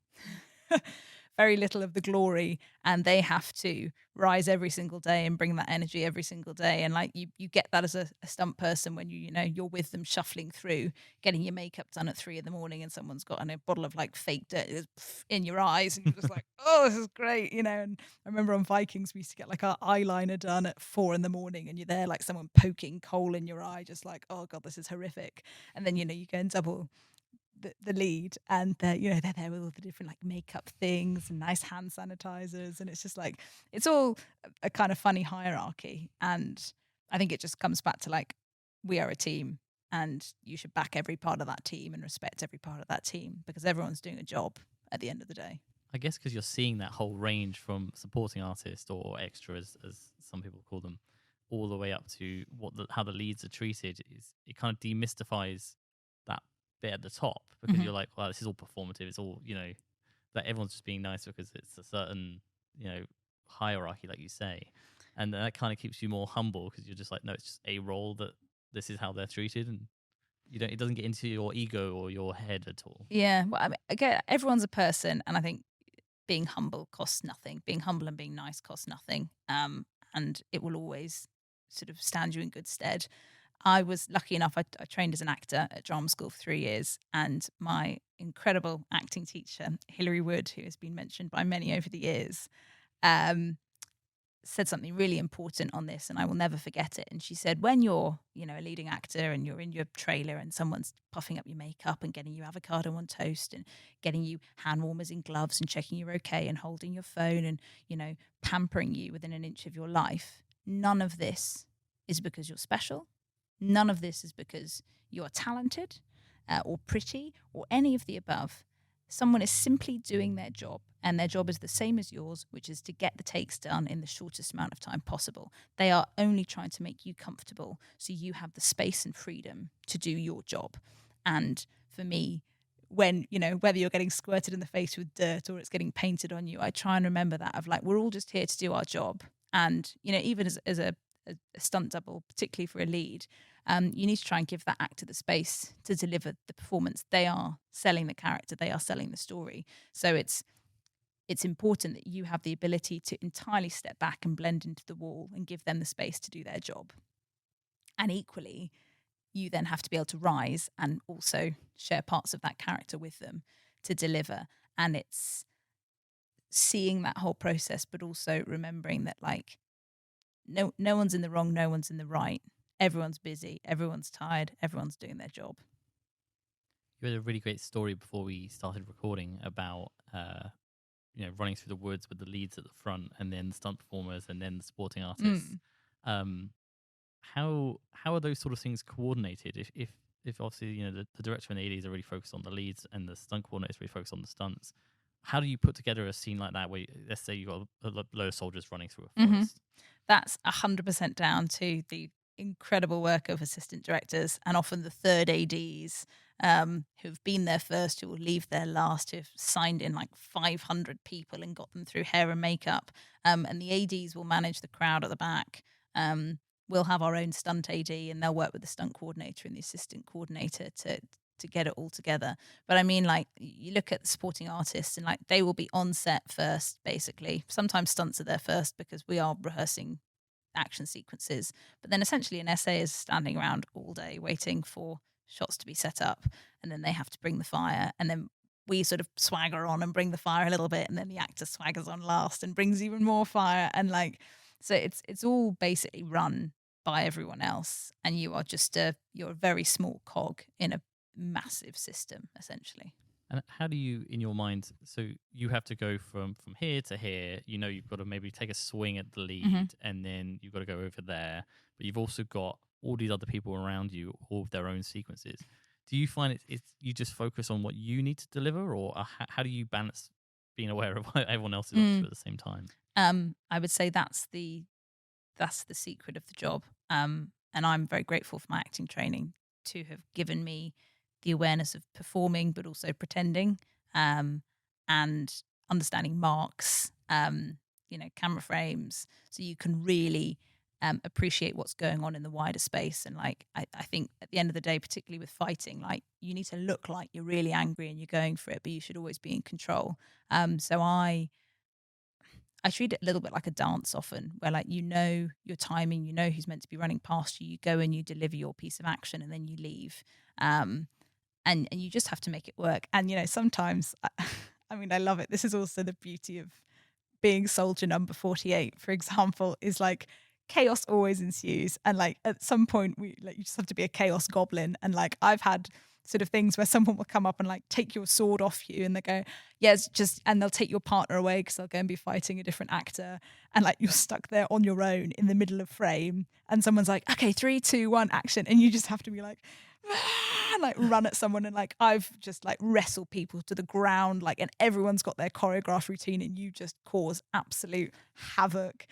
very little of the glory, and they have to rise every single day and bring that energy every single day. And like you get that as a stunt person when you know you're with them shuffling through getting your makeup done at 3 a.m, and someone's got a bottle of like fake dirt in your eyes, and you're just like, oh, this is great, you know. And I remember on Vikings we used to get like our eyeliner done at 4 a.m, and you're there like someone poking coal in your eye, just like, oh god, this is horrific. And then, you know, you go and double the lead, and they're there with all the different like makeup things and nice hand sanitizers, and it's just like it's all a kind of funny hierarchy. And I think it just comes back to like, we are a team, and you should back every part of that team and respect every part of that team, because everyone's doing a job at the end of the day. I guess because you're seeing that whole range from supporting artist or extra, as some people call them, all the way up to how the leads are treated. It kind of demystifies that bit at the top, because you're like, well, this is all performative. It's all, you know, that everyone's just being nice because it's a certain, you know, hierarchy, like you say, and that kind of keeps you more humble, because you're just like, no, it's just a role that this is how they're treated, and it doesn't get into your ego or your head at all. Yeah, well, I mean, again, everyone's a person, and I think being humble costs nothing. Being humble and being nice costs nothing, and it will always sort of stand you in good stead. I was lucky enough, I trained as an actor at drama school for 3 years, and my incredible acting teacher, Hilary Wood, who has been mentioned by many over the years, um, said something really important on this, and I will never forget it. And she said, when you're, you know, a leading actor and you're in your trailer and someone's puffing up your makeup and getting you avocado on toast and getting you hand warmers in gloves and checking you're okay and holding your phone and, you know, pampering you within an inch of your life, none of this is because you're special. None of this is because you're talented or pretty or any of the above. Someone is simply doing their job, and their job is the same as yours, which is to get the takes done in the shortest amount of time possible. They are only trying to make you comfortable so you have the space and freedom to do your job. And for me, when, you know, whether you're getting squirted in the face with dirt or it's getting painted on you, I try and remember that of like, we're all just here to do our job. And, you know, even as a stunt double, particularly for a lead, you need to try and give that actor the space to deliver the performance. They are selling the character, they are selling the story. So it's important that you have the ability to entirely step back and blend into the wall and give them the space to do their job. And equally, you then have to be able to rise and also share parts of that character with them to deliver. And it's seeing that whole process, but also remembering that like no one's in the wrong, no one's in the right. Everyone's busy, everyone's tired, everyone's doing their job. You had a really great story before we started recording about you know, running through the woods with the leads at the front, and then the stunt performers, and then the supporting artists. How are those sort of things coordinated? If obviously, you know, the director and the ADs are really focused on the leads and the stunt coordinators really focused on the stunts, how do you put together a scene like that where, let's say you got a load of soldiers running through a forest? That's 100% down to the incredible work of assistant directors, and often the third ADs, who've been there first, who will leave there last, who've signed in like 500 people and got them through hair and makeup. And the ADs will manage the crowd at the back. We'll have our own stunt AD, and they'll work with the stunt coordinator and the assistant coordinator to get it all together. But I mean, like, you look at the supporting artists, and like they will be on set first, basically. Sometimes stunts are there first because we are rehearsing action sequences, but then essentially an SA is standing around all day waiting for shots to be set up, and then they have to bring the fire, and then we sort of swagger on and bring the fire a little bit, and then the actor swaggers on last and brings even more fire, and like, so it's all basically run by everyone else, and you are just you're a very small cog in a massive system, essentially. And how do you, in your mind, so you have to go from here to here, you know, you've got to maybe take a swing at the lead, and then you've got to go over there, but you've also got all these other people around you, all of their own sequences. Do you find it's you just focus on what you need to deliver, or how do you balance being aware of what everyone else is up to at the same time? I would say that's the secret of the job. And I'm very grateful for my acting training to have given me the awareness of performing, but also pretending, and understanding marks, camera frames, so you can really appreciate what's going on in the wider space. And like, I think at the end of the day, particularly with fighting, like you need to look like you're really angry and you're going for it, but you should always be in control. So I treat it a little bit like a dance often, where like, your timing, who's meant to be running past you, you go and you deliver your piece of action and then you leave. And you just have to make it work. And, sometimes, I mean, I love it. This is also the beauty of being soldier number 48, for example, is like chaos always ensues. And like at some point you just have to be a chaos goblin. And like I've had sort of things where someone will come up and like take your sword off you and they go, yes, and they'll take your partner away because they'll go and be fighting a different actor. And like you're stuck there on your own in the middle of frame. And someone's like, okay, 3, 2, 1, action. And you just have to be like, and like run at someone. And like I've just like wrestled people to the ground, like, and everyone's got their choreographed routine and you just cause absolute havoc.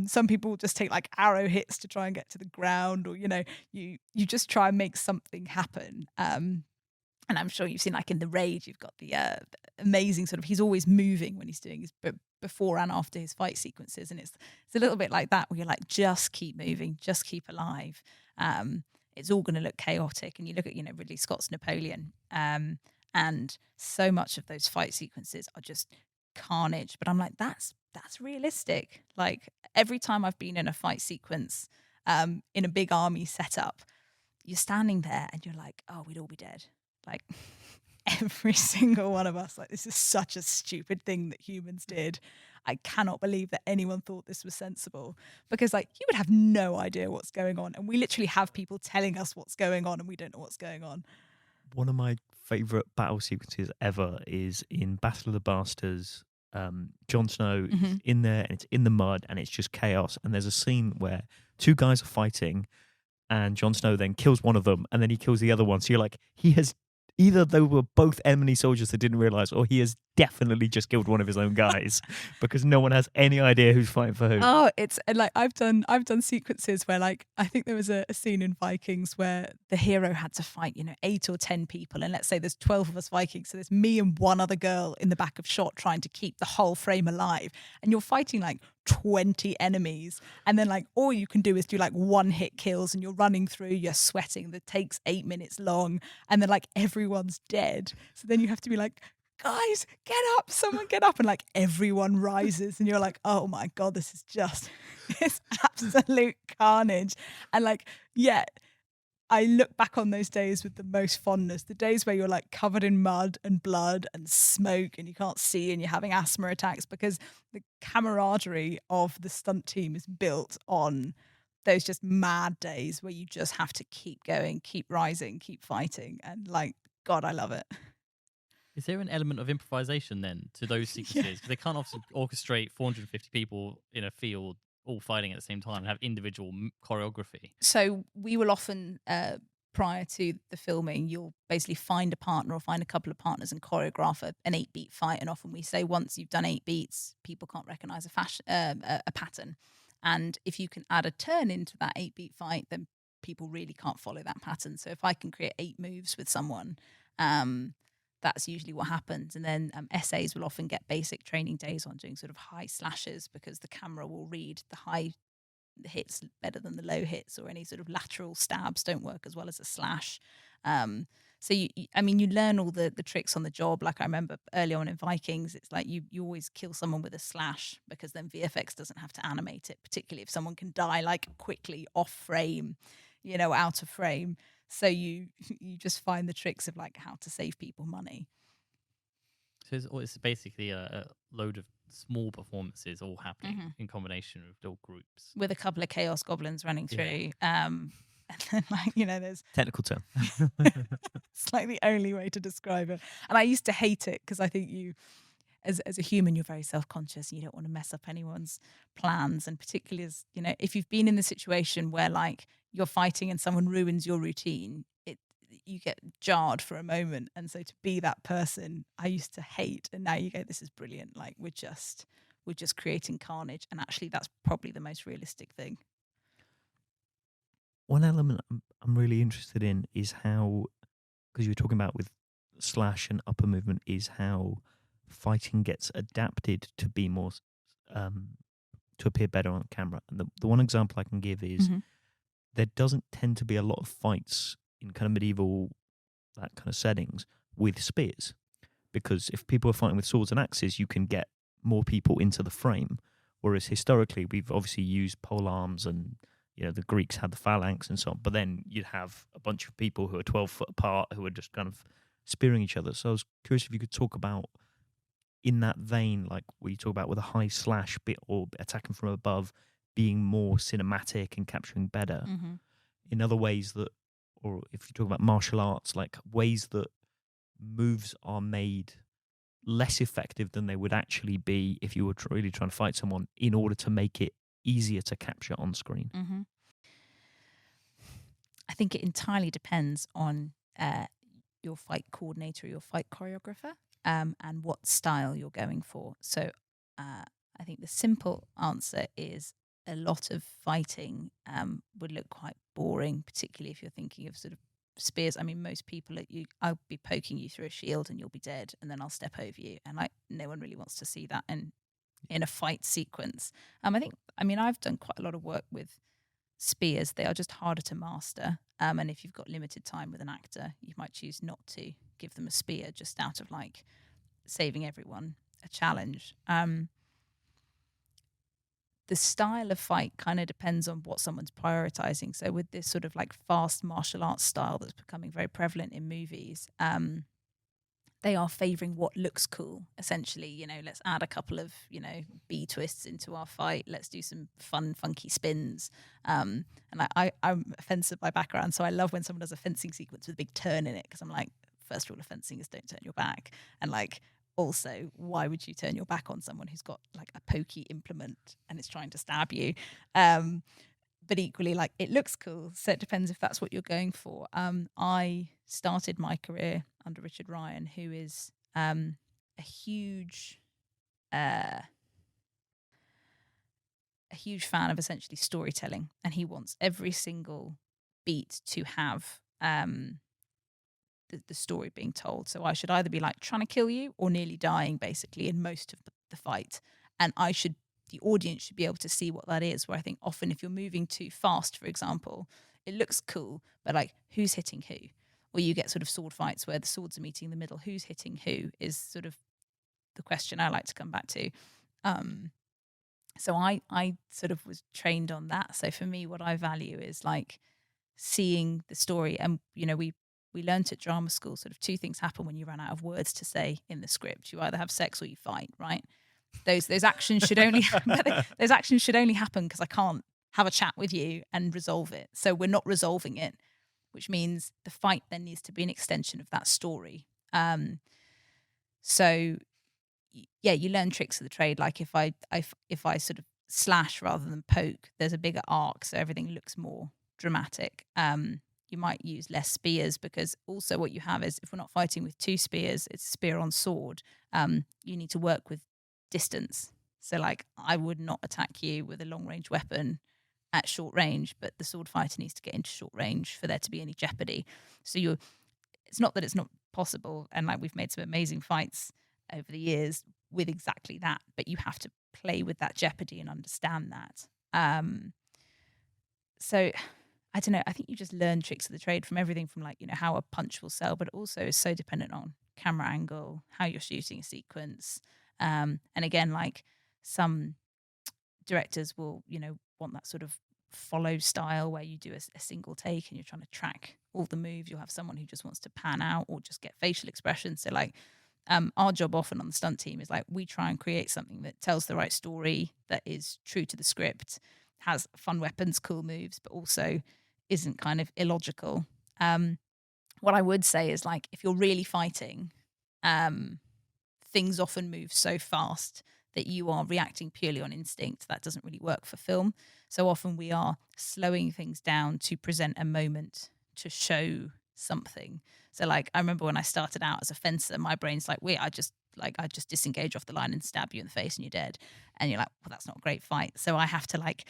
Some people just take like arrow hits to try and get to the ground, or you just try and make something happen. And I'm sure you've seen like in The Rage, you've got the amazing sort of, he's always moving when he's doing his before and after his fight sequences. And it's a little bit like that, where you're like, just keep moving, just keep alive. It's all going to look chaotic. And you look at, Ridley Scott's Napoleon, and so much of those fight sequences are just carnage. But I'm like, that's realistic. Like every time I've been in a fight sequence in a big army setup, you're standing there and you're like, oh, we'd all be dead. Like every single one of us, like, this is such a stupid thing that humans did. I cannot believe that anyone thought this was sensible, because like you would have no idea what's going on. And we literally have people telling us what's going on and we don't know what's going on. One of my favourite battle sequences ever is in Battle of the Bastards. Jon Snow is in there and it's in the mud and it's just chaos. And there's a scene where 2 guys are fighting and Jon Snow then kills one of them and then he kills the other one. So you're like, he has either they were both enemy soldiers that didn't realize, or he has definitely just killed one of his own guys, because no one has any idea who's fighting for who. Oh, it's like I've done sequences where like I think there was a scene in Vikings where the hero had to fight 8 or 10 people, and let's say there's 12 of us Vikings, so there's me and one other girl in the back of shot trying to keep the whole frame alive, and you're fighting like 20 enemies, and then like all you can do is do like 1-hit kills, and you're running through, you're sweating, that takes 8 minutes long, and then like everyone's dead. So then you have to be like, guys, get up, someone get up, and like everyone rises and you're like, oh my god, this is just it's absolute carnage. And like, yeah, I look back on those days with the most fondness, the days where you're like covered in mud and blood and smoke and you can't see and you're having asthma attacks, because the camaraderie of the stunt team is built on those just mad days where you just have to keep going, keep rising, keep fighting. And like, god, I love it. Is there an element of improvisation then to those sequences? Because they can't obviously orchestrate 450 people in a field all fighting at the same time and have individual choreography. So we will often, prior to the filming, you'll basically find a partner or find a couple of partners and choreograph an 8-beat fight. And often we say once you've done 8 beats, people can't recognize a pattern. And if you can add a turn into that 8-beat fight, then people really can't follow that pattern. So if I can create 8 moves with someone, that's usually what happens. And then SAs will often get basic training days on doing sort of high slashes, because the camera will read the high hits better than the low hits, or any sort of lateral stabs don't work as well as a slash. So you learn all the tricks on the job. Like I remember early on in Vikings, it's like you always kill someone with a slash, because then VFX doesn't have to animate it, particularly if someone can die like quickly off frame, out of frame. So you just find the tricks of like how to save people money. So it's basically a load of small performances all happening in combination with little groups, with a couple of chaos goblins running through. And then like, there's technical term. It's like the only way to describe it. And I used to hate it, because I think as a human, you're very self-conscious and you don't want to mess up anyone's plans. And particularly as, if you've been in the situation where like you're fighting and someone ruins your routine, you get jarred for a moment. And so to be that person, I used to hate. And now you go, this is brilliant. Like we're just creating carnage. And actually that's probably the most realistic thing. one element I'm really interested in is how, because you were talking about with slash and upper movement, is how fighting gets adapted to be more to appear better on camera. And the one example I can give is there doesn't tend to be a lot of fights in kind of medieval, that kind of settings, with spears, because if people are fighting with swords and axes, you can get more people into the frame. Whereas historically, we've obviously used pole arms, and the Greeks had the phalanx and so on. But then you'd have a bunch of people who are 12 foot apart who are just kind of spearing each other. So I was curious if you could talk about, in that vein, like what you talk about with a high slash bit or attacking from above being more cinematic and capturing better, in other ways that, or if you talk about martial arts, like ways that moves are made less effective than they would actually be if you were really trying to fight someone, in order to make it easier to capture on screen. I think it entirely depends on your fight coordinator, your fight choreographer, and what style you're going for. So I think the simple answer is a lot of fighting would look quite boring, particularly if you're thinking of sort of spears. I mean, most people, I'll be poking you through a shield and you'll be dead, and then I'll step over you, and no one really wants to see that in a fight sequence. I mean, I've done quite a lot of work with spears. They are just harder to master, and if you've got limited time with an actor, you might choose not to give them a spear, just out of like saving everyone a challenge. The style of fight kind of depends on what someone's prioritizing. So with this sort of like fast martial arts style that's becoming very prevalent in movies, they are favoring what looks cool, essentially. Let's add a couple of, B twists into our fight. Let's do some fun, funky spins. And I'm a fencer by background, so I love when someone does a fencing sequence with a big turn in it, because I'm like, first rule of fencing is don't turn your back. And like, also, why would you turn your back on someone who's got like a pokey implement and is trying to stab you? But equally, like, it looks cool. So it depends if that's what you're going for. I started my career under Richard Ryan, who is a huge fan of essentially storytelling, and he wants every single beat to have the story being told. So I should either be like trying to kill you or nearly dying, basically, in most of the fight, and the audience should be able to see what that is. Where I think often if you're moving too fast, for example, it looks cool, but like, who's hitting who? Or you get sort of sword fights where the swords are meeting in the middle. Who's hitting who is sort of the question I like to come back to. So I sort of was trained on that. So for me, what I value is like seeing the story. And, we learnt at drama school, sort of two things happen when you run out of words to say in the script. You either have sex or you fight, right? Those actions should only those actions should only happen because I can't have a chat with you and resolve it. So we're not resolving it, which means the fight then needs to be an extension of that story. So yeah, you learn tricks of the trade. Like if I sort of slash rather than poke, there's a bigger arc, so everything looks more dramatic. You might use less spears, because also what you have is, if we're not fighting with two spears, it's spear on sword. You need to work with distance. So like, I would not attack you with a long range weapon at short range, but the sword fighter needs to get into short range for there to be any jeopardy. So it's not that it's not possible, and like, we've made some amazing fights over the years with exactly that, but you have to play with that jeopardy and understand that. So I don't know, I think you just learn tricks of the trade from everything from like, how a punch will sell, but also is so dependent on camera angle, how you're shooting a sequence. And again, like, some directors will, want that sort of follow style where you do a single take and you're trying to track all the moves. You'll have someone who just wants to pan out or just get facial expressions. So like, our job often on the stunt team is like, we try and create something that tells the right story, that is true to the script, has fun weapons, cool moves, but also isn't kind of illogical. What I would say is, like, if you're really fighting, things often move so fast that you are reacting purely on instinct. That doesn't really work for film. So often we are slowing things down to present a moment, to show something. So like, I remember when I started out as a fencer, my brain's like, I just disengage off the line and stab you in the face and you're dead. And you're like, well, that's not a great fight. So I have to like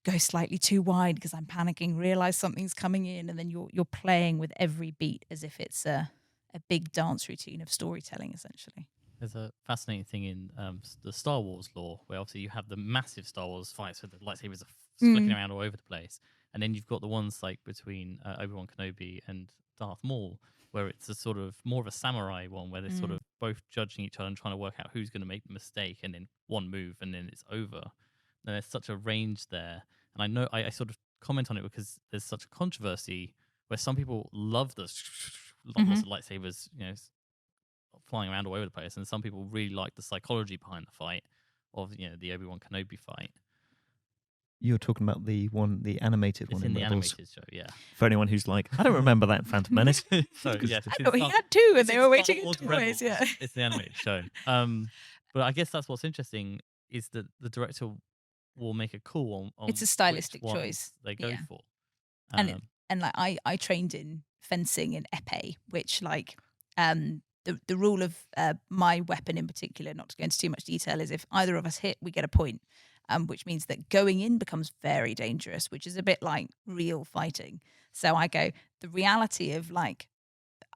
go slightly too wide because I'm panicking, realize something's coming in, and then you're playing with every beat as if it's a big dance routine of storytelling, essentially. There's a fascinating thing in the Star Wars lore, where obviously you have the massive Star Wars fights where the lightsabers are flicking around all over the place, and then you've got the ones like between Obi-Wan Kenobi and Darth Maul, where it's a sort of more of a samurai one, where they're sort of both judging each other and trying to work out who's going to make the mistake, and then one move, and then it's over. And there's such a range there, and I know I sort of comment on it because there's such a controversy where some people love the lots of lightsabers, flying around all over the place, and some people really like the psychology behind the fight of the Obi-Wan Kenobi fight. You're talking about the animated one in the Rebels. animated show, yeah. For anyone who's like, I don't remember that Phantom Menace. So yeah, I thought he had two, and they were waiting in two ways. Rebels. Yeah, It's the animated show. But I guess that's what's interesting is that the director will make a call on it's a stylistic which ones choice they go for. And like I trained in fencing in épée, which like the rule of my weapon in particular, not to go into too much detail, is if either of us hit, we get a point, which means that going in becomes very dangerous, which is a bit like real fighting. So I go, the reality of like,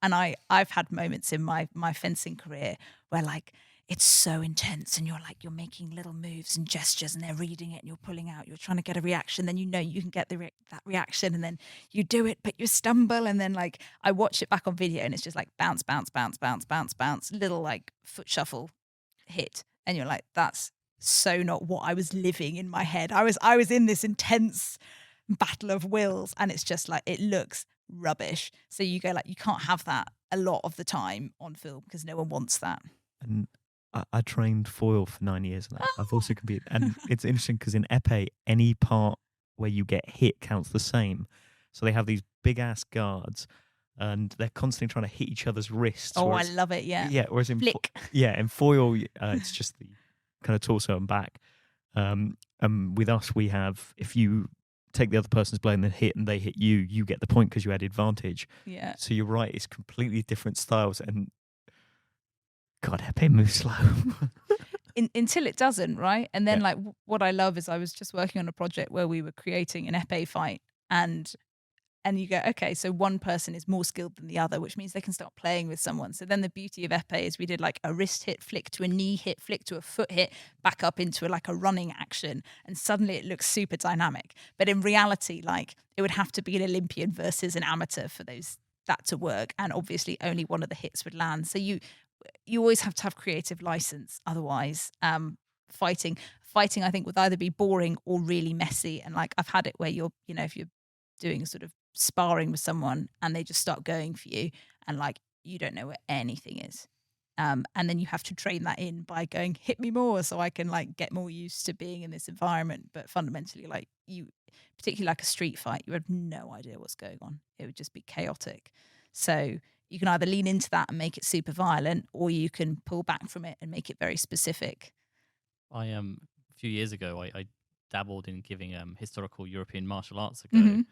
and I've had moments in my fencing career where like it's so intense and you're making little moves and gestures and they're reading it and you're pulling out, you're trying to get a reaction, then you can get that reaction, and then you do it but you stumble, and then like I watch it back on video and it's just like bounce bounce bounce bounce bounce bounce, little like foot shuffle hit, and you're like, that's so not what I was living in my head. I was in this intense battle of wills, and it's just like it looks rubbish. So you go like, you can't have that a lot of the time on film because no one wants that. And I trained foil for 9 years, and I've also competed. And it's interesting because in épée, any part where you get hit counts the same. So they have these big ass guards, and they're constantly trying to hit each other's wrists. Oh, I love it. Yeah. Yeah. Whereas in flick. in foil, it's just the kind of torso and back. With us, we have, if you take the other person's blow and then hit and they hit you, you get the point because you had advantage. Yeah. So you're right, it's completely different styles, and God, épée moves slow. Until it doesn't, right? And then like what I love is I was just working on a project where we were creating an épée fight, and you go, okay, so one person is more skilled than the other, which means they can start playing with someone. So then the beauty of épée is we did like a wrist hit, flick to a knee hit, flick to a foot hit, back up into like a running action, and suddenly it looks super dynamic. But in reality, like it would have to be an Olympian versus an amateur for that to work, and obviously only one of the hits would land. So you always have to have creative license, otherwise fighting I think would either be boring or really messy. And like I've had it where if you're doing sort of sparring with someone and they just start going for you, and like you don't know where anything is, and then you have to train that in by going, hit me more, so I can like get more used to being in this environment. But fundamentally, like particularly like a street fight, you have no idea what's going on. It would just be chaotic. So you can either lean into that and make it super violent, or you can pull back from it and make it very specific. A few years ago, I dabbled in giving historical European martial arts a go,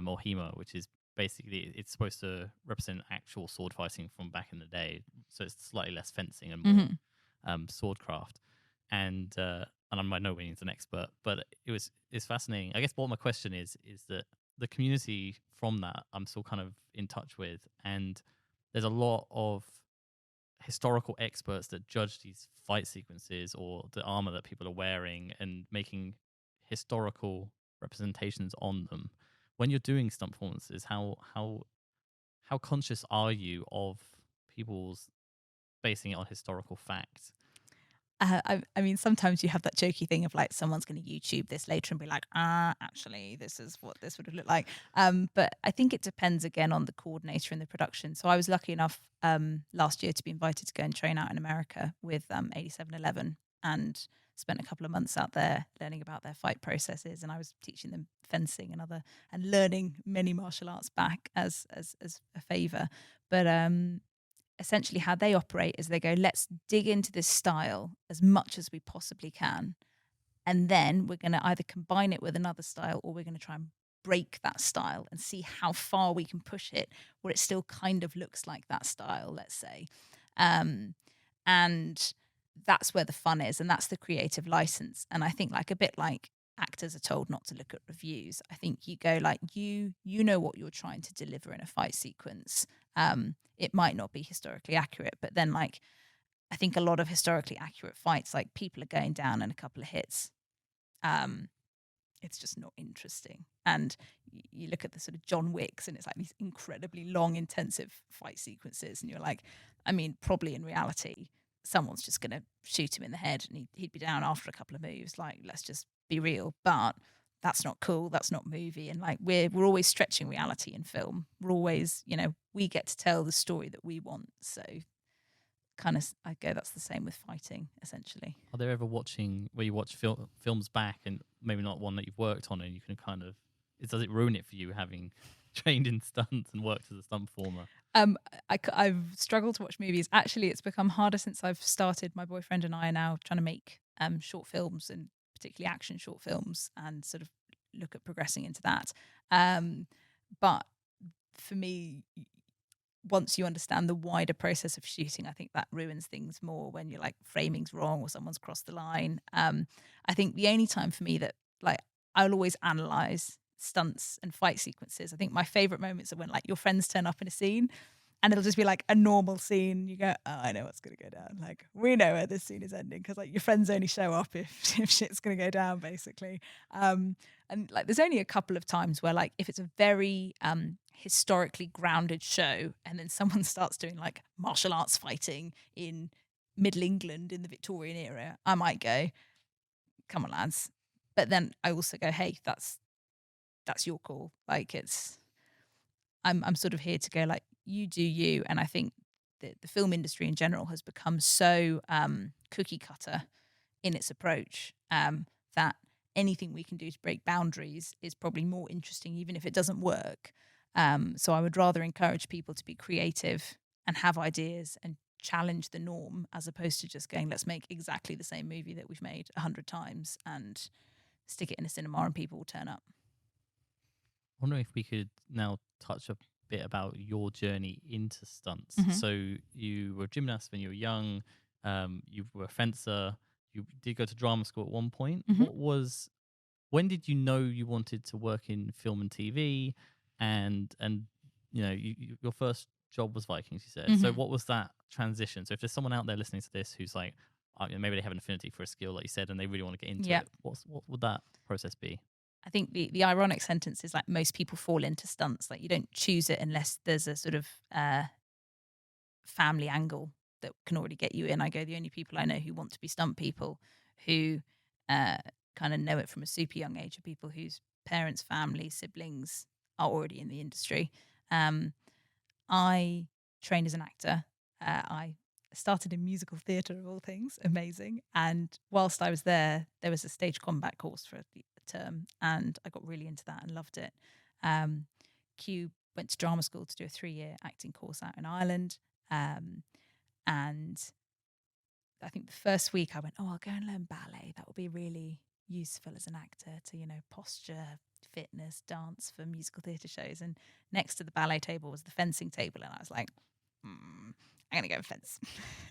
or HEMA, which is basically, it's supposed to represent actual sword fighting from back in the day. So it's slightly less fencing and more swordcraft. And I'm by no means an expert, but it's fascinating. I guess what my question is that the community from that I'm still kind of in touch with, and there's a lot of historical experts that judge these fight sequences or the armor that people are wearing and making historical representations on them. When you're doing stunt performances, how conscious are you of people's basing it on historical facts? I mean, sometimes you have that jokey thing of like someone's going to YouTube this later and be like, actually, this is what this would have looked like. But I think it depends again on the coordinator and the production. So I was lucky enough last year to be invited to go and train out in America with 8711, and spent a couple of months out there learning about their fight processes. And I was teaching them fencing and learning many martial arts back as a favor. But essentially how they operate is they go, let's dig into this style as much as we possibly can, and then we're going to either combine it with another style, or we're going to try and break that style and see how far we can push it where it still kind of looks like that style, let's say. And that's where the fun is, and that's the creative license. And I think like a bit like actors are told not to look at reviews. I think you go like you know what you're trying to deliver in a fight sequence. It might not be historically accurate, but then like I think a lot of historically accurate fights, like people are going down in a couple of hits. It's just not interesting. And you look at the sort of John Wicks, and it's like these incredibly long, intensive fight sequences, and you're like, I mean, probably in reality, someone's just going to shoot him in the head, and he'd be down after a couple of moves. Like, let's just be real. But that's not cool. That's not movie. And like, we're always stretching reality in film. We're always, we get to tell the story that we want. So kind of I go that's the same with fighting essentially. Are there ever watching where you watch films back and maybe not one that you've worked on, and you can kind of does it ruin it for you having trained in stunts and worked as a stunt performer? I've struggled to watch movies. Actually, it's become harder since I've started. My boyfriend and I are now trying to make short films, and particularly action short films, and sort of look at progressing into that. But for me, once you understand the wider process of shooting, I think that ruins things more when you're like framing's wrong or someone's crossed the line. I think the only time for me that like I'll always analyze stunts and fight sequences. I think my favorite moments are when like your friends turn up in a scene and it'll just be like a normal scene. You go, oh, I know what's going to go down. Like we know where this scene is ending because like your friends only show up if shit's going to go down basically. And like there's only a couple of times where like if it's a very historically grounded show and then someone starts doing like martial arts fighting in Middle England in the Victorian era, I might go, come on lads. But then I also go, hey, that's your call. Like I'm sort of here to go like you do you. And I think the film industry in general has become so cookie cutter in its approach that anything we can do to break boundaries is probably more interesting, even if it doesn't work. So I would rather encourage people to be creative and have ideas and challenge the norm, as opposed to just going, let's make exactly the same movie that we've made 100 times and stick it in a cinema and people will turn up. I wonder if we could now touch a bit about your journey into stunts. Mm-hmm. So you were a gymnast when you were young. You were a fencer. You did go to drama school at one point. Mm-hmm. When did you know you wanted to work in film and TV? And your first job was Vikings, you said. Mm-hmm. So what was that transition? So if there's someone out there listening to this who's like, maybe they have an affinity for a skill, like you said, and they really want to get into it, what would that process be? I think the ironic sentence is like most people fall into stunts. Like you don't choose it unless there's a sort of family angle that can already get you in. I go, the only people I know who want to be stunt people, who kind of know it from a super young age, are people whose parents, family, siblings are already in the industry. I trained as an actor. I started in musical theatre of all things, amazing. And whilst I was there was a stage combat course for a term, and I got really into that and loved it. Q went to drama school to do a 3-year acting course out in Ireland. And I think the first week I went, I'll go and learn ballet. That will be really useful as an actor to, posture, fitness, dance for musical theatre shows. And next to the ballet table was the fencing table. And I was like, I'm going to go and fence.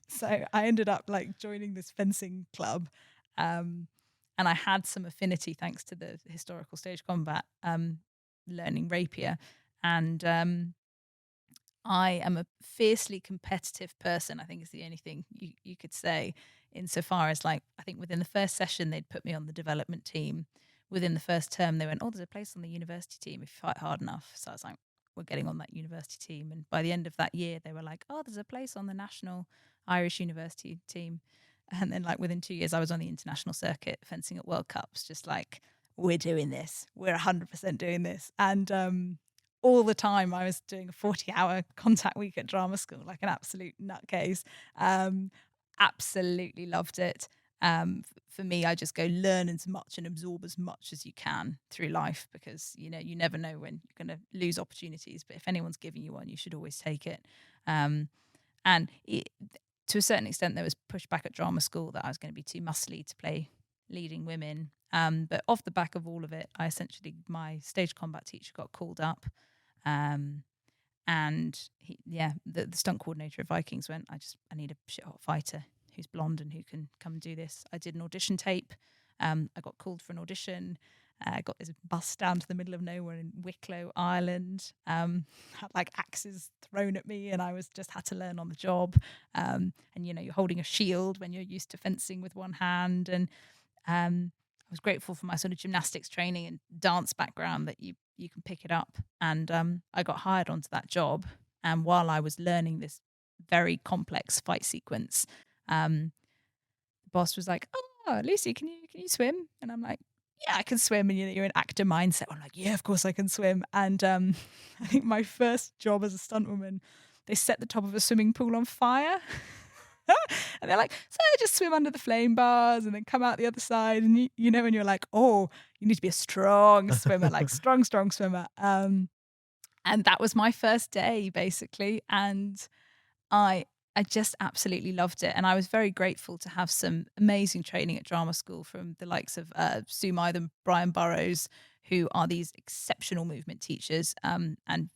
So I ended up like joining this fencing club. And I had some affinity thanks to the historical stage combat, learning rapier. And I am a fiercely competitive person, I think is the only thing you could say, insofar as like, I think within the first session, they'd put me on the development team. Within the first term, they went, there's a place on the university team if you fight hard enough. So I was like, we're getting on that university team. And by the end of that year, they were like, there's a place on the national Irish university team. And then like within 2 years, I was on the international circuit fencing at World Cups, just like, we're doing this. We're 100% doing this. And all the time I was doing a 40-hour contact week at drama school, like an absolute nutcase. Absolutely loved it. For me, I just go learn as much and absorb as much as you can through life, because, you never know when you're going to lose opportunities. But if anyone's giving you one, you should always take it. To a certain extent, there was pushback at drama school that I was going to be too muscly to play leading women. But off the back of all of it, my stage combat teacher got called up. And the stunt coordinator of Vikings went, I need a shit hot fighter who's blonde and who can come and do this. I did an audition tape. I got called for an audition. I got this bus down to the middle of nowhere in Wicklow, Ireland. Had like axes thrown at me, and I was just had to learn on the job. And you're holding a shield when you're used to fencing with one hand. And I was grateful for my sort of gymnastics training and dance background that you can pick it up. And I got hired onto that job. And while I was learning this very complex fight sequence, the boss was like, "Oh, Lucy, can you swim?" And I'm like, "Yeah, I can swim." And you're in actor mindset. I'm like, "Yeah, of course I can swim." And I think my first job as a stuntwoman, they set the top of a swimming pool on fire. And they're like, "So just swim under the flame bars and then come out the other side." And and you're like, "Oh, you need to be a strong swimmer, like strong swimmer." And that was my first day basically. And I just absolutely loved it. And I was very grateful to have some amazing training at drama school from the likes of Sue Mythe and Brian Burrows, who are these exceptional movement teachers and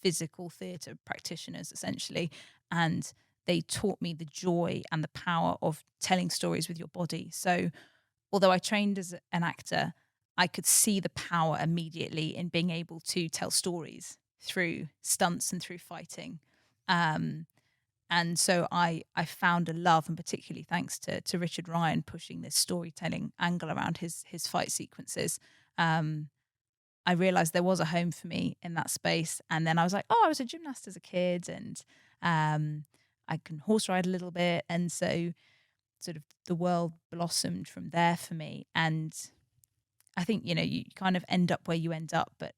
physical theatre practitioners, essentially. And they taught me the joy and the power of telling stories with your body. So although I trained as an actor, I could see the power immediately in being able to tell stories through stunts and through fighting. And so I found a love, and particularly thanks to Richard Ryan pushing this storytelling angle around his fight sequences, I realized there was a home for me in that space. And then I was like, oh, I was a gymnast as a kid, and I can horse ride a little bit. And so sort of the world blossomed from there for me. And I think, you kind of end up where you end up, but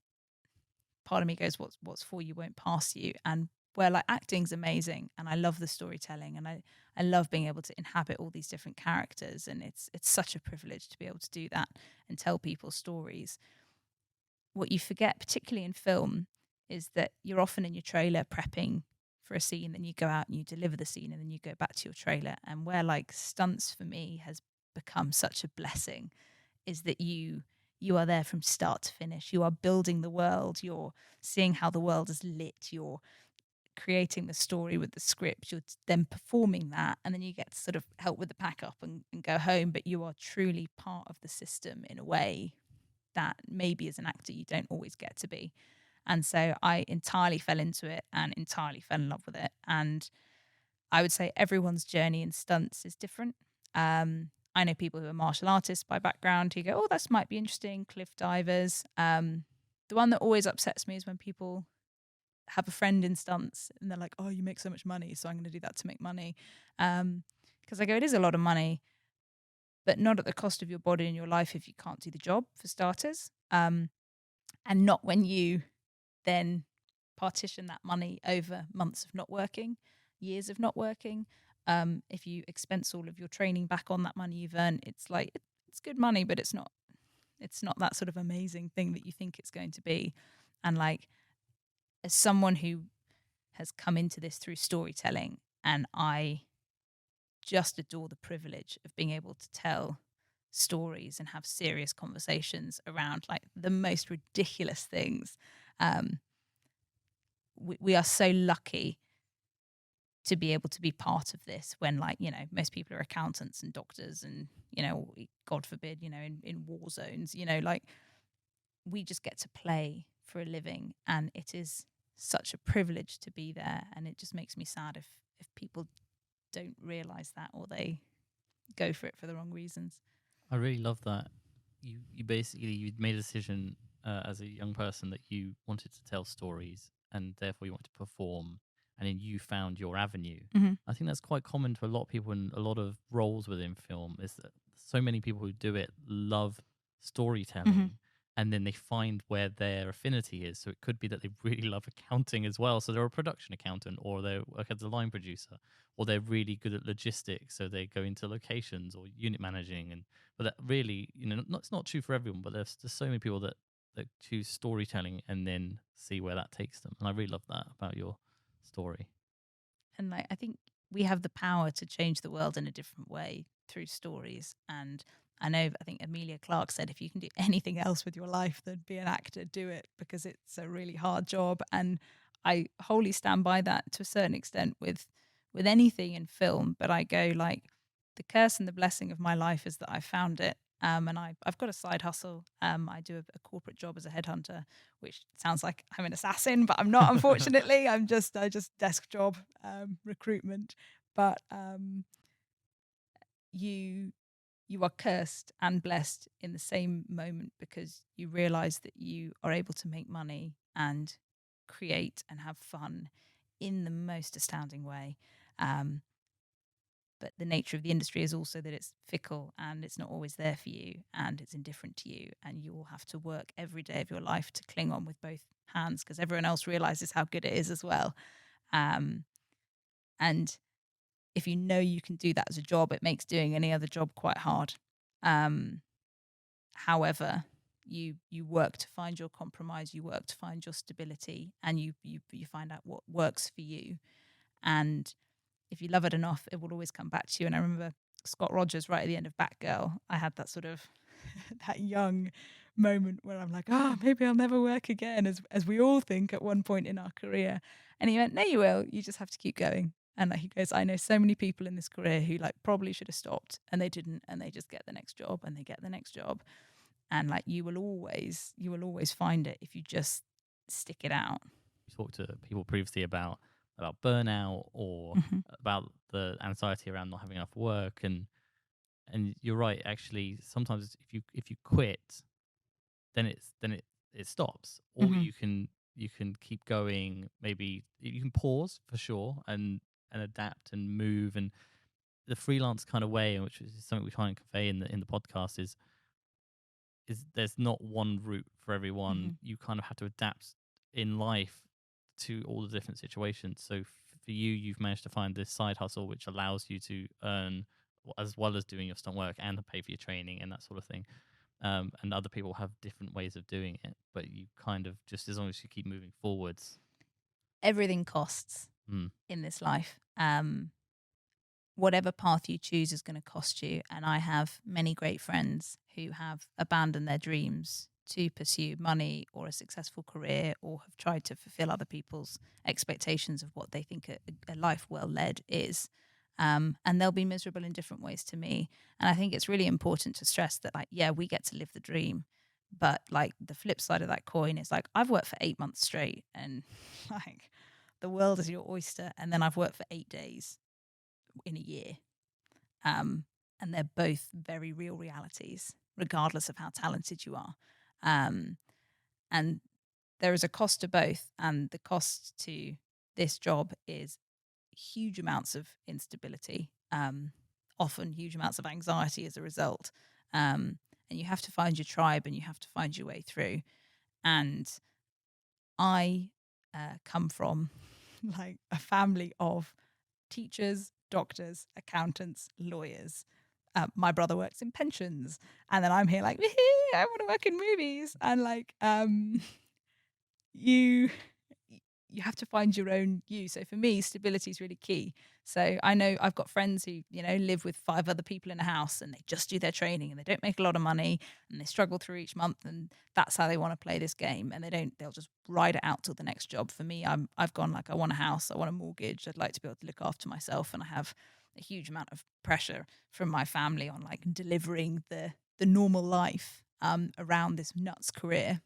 part of me goes, what's for you won't pass you. And where like acting's amazing, and I love the storytelling, and I love being able to inhabit all these different characters, and it's such a privilege to be able to do that and tell people stories. What you forget, particularly in film, is that you're often in your trailer prepping for a scene, then you go out and you deliver the scene, and then you go back to your trailer. And where like stunts for me has become such a blessing is that you are there from start to finish. You are building the world, you're seeing how the world is lit, you're creating the story with the script, you're then performing that, and then you get to sort of help with the pack up and go home, but you are truly part of the system in a way that maybe as an actor you don't always get to be. And so I entirely fell into it and entirely fell in love with it. And I would say everyone's journey in stunts is different. I know people who are martial artists by background who go, oh, this might be interesting, cliff divers. The one that always upsets me is when people have a friend in stunts and they're like, oh, you make so much money, so I'm going to do that to make money. Because I go, it is a lot of money, but not at the cost of your body and your life if you can't do the job, for starters. And not when you then partition that money over months of not working, years of not working. If you expense all of your training back on that money you've earned, it's like, it's good money, but it's not that sort of amazing thing that you think it's going to be. And like, as someone who has come into this through storytelling, and I just adore the privilege of being able to tell stories and have serious conversations around like the most ridiculous things. We are so lucky to be able to be part of this when, like, most people are accountants and doctors and, God forbid, in war zones, like we just get to play for a living, and it is such a privilege to be there. And it just makes me sad if people don't realize that, or they go for it for the wrong reasons. I really love that. You basically, you made a decision as a young person that you wanted to tell stories, and therefore you wanted to perform, and then you found your avenue. Mm-hmm. I think that's quite common to a lot of people in a lot of roles within film, is that so many people who do it love storytelling. Mm-hmm. And then they find where their affinity is. So it could be that they really love accounting as well, so they're a production accountant, or they work as a line producer, or they're really good at logistics, so they go into locations or unit managing. But that really, it's not true for everyone, but there's so many people that choose storytelling and then see where that takes them. And I really love that about your story. And like, I think we have the power to change the world in a different way through stories. And I think Emilia Clarke said, if you can do anything else with your life than be an actor, do it, because it's a really hard job. And I wholly stand by that to a certain extent with anything in film. But I go, like, the curse and the blessing of my life is that I found it. And I've got a side hustle. I do a corporate job as a headhunter, which sounds like I'm an assassin, but I'm not, unfortunately. I just desk job, recruitment. But you are cursed and blessed in the same moment, because you realize that you are able to make money and create and have fun in the most astounding way. But the nature of the industry is also that it's fickle and it's not always there for you and it's indifferent to you. And you will have to work every day of your life to cling on with both hands, because everyone else realizes how good it is as well. And if you know you can do that as a job, it makes doing any other job quite hard. However, you work to find your compromise, you work to find your stability, and you find out what works for you. And if you love it enough, it will always come back to you. And I remember Scott Rogers right at the end of Batgirl. I had that sort of that young moment where I'm like, oh, maybe I'll never work again, as we all think at one point in our career. And he went, no, you will. You just have to keep going. And he goes, I know so many people in this career who like probably should have stopped and they didn't, and they just get the next job and they get the next job. And like you will always find it if you just stick it out. You talked to people previously about burnout or about the anxiety around not having enough work, and you're right. Actually, sometimes if you quit, then it stops, or you can keep going. Maybe you can pause for sure and adapt and move. And the freelance kind of way, which is something we try and convey in the podcast, is there's not one route for everyone. You kind of have to adapt in life to all the different situations. So for you, you've managed to find this side hustle which allows you to earn as well as doing your stunt work and to pay for your training and that sort of thing. And other people have different ways of doing it, but you kind of just, as long as you keep moving forwards. Everything costs in this life. Whatever path you choose is going to cost you. And I have many great friends who have abandoned their dreams to pursue money or a successful career, or have tried to fulfill other people's expectations of what they think a life well led is. And they'll be miserable in different ways to me. And I think it's really important to stress that, like, yeah, we get to live the dream. But like the flip side of that coin is like, I've worked for 8 months straight and like the world is your oyster. And then I've worked for 8 days in a year. And they're both very real realities, regardless of how talented you are. And there is a cost to both. And the cost to this job is huge amounts of instability, often huge amounts of anxiety as a result. And you have to find your tribe and you have to find your way through. And I come from like a family of teachers, doctors, accountants, lawyers. My brother works in pensions, and then I'm here like, I want to work in movies. And like, you have to find your own you. So for me, stability is really key. So I know I've got friends who, live with 5 other people in a house and they just do their training and they don't make a lot of money and they struggle through each month, and that's how they want to play this game, and they'll just ride it out till the next job. For me, I've gone like, I want a house, I want a mortgage, I'd like to be able to look after myself, and I have a huge amount of pressure from my family on like delivering the normal life around this nuts career.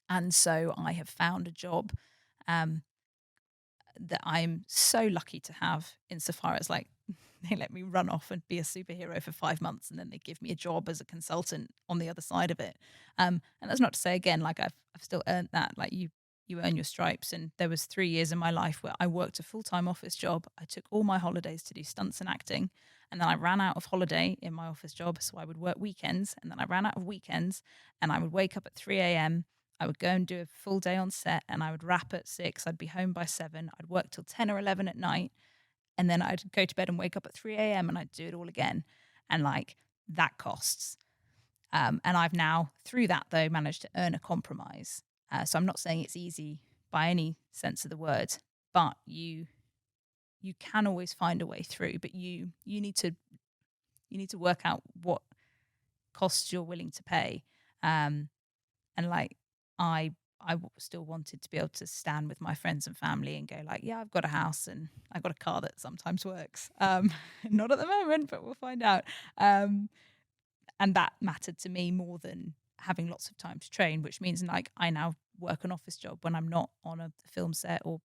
And so I have found a job that I'm so lucky to have, insofar as like they let me run off and be a superhero for 5 months, and then they give me a job as a consultant on the other side of it. And that's not to say, again, like I've still earned that. Like you earn your stripes. And there was 3 years in my life where I worked a full-time office job. I took all my holidays to do stunts and acting. And then I ran out of holiday in my office job, so I would work weekends. And then I ran out of weekends, and I would wake up at 3 a.m. I would go and do a full day on set, and I would wrap at 6. I'd be home by 7. I'd work till 10 or 11 at night. And then I'd go to bed and wake up at 3 a.m. and I'd do it all again. And like that costs. And I've now, through that though, managed to earn a compromise. So I'm not saying it's easy by any sense of the word, but you can always find a way through. But you need to work out what costs you're willing to pay. And like I still wanted to be able to stand with my friends and family and go like, yeah, I've got a house and I've got a car that sometimes works. Not at the moment, but we'll find out. and that mattered to me more than having lots of time to train, which means like I now work an office job when I'm not on a film set or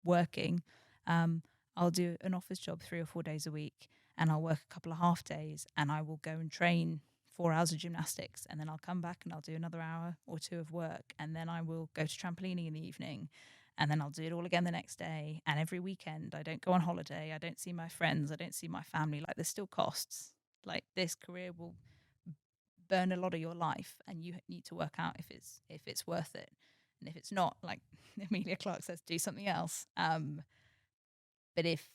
working. I'll do an office job 3 or 4 days a week, and I'll work a couple of half days, and I will go and train 4 hours of gymnastics, and then I'll come back and I'll do another hour or 2 of work, and then I will go to trampolining in the evening, and then I'll do it all again the next day. And every weekend I don't go on holiday, I don't see my friends, I don't see my family. Like, there's still costs. Like, this career will burn a lot of your life, and you need to work out if it's worth it. And if it's not, like Emilia Clarke says, do something else. But if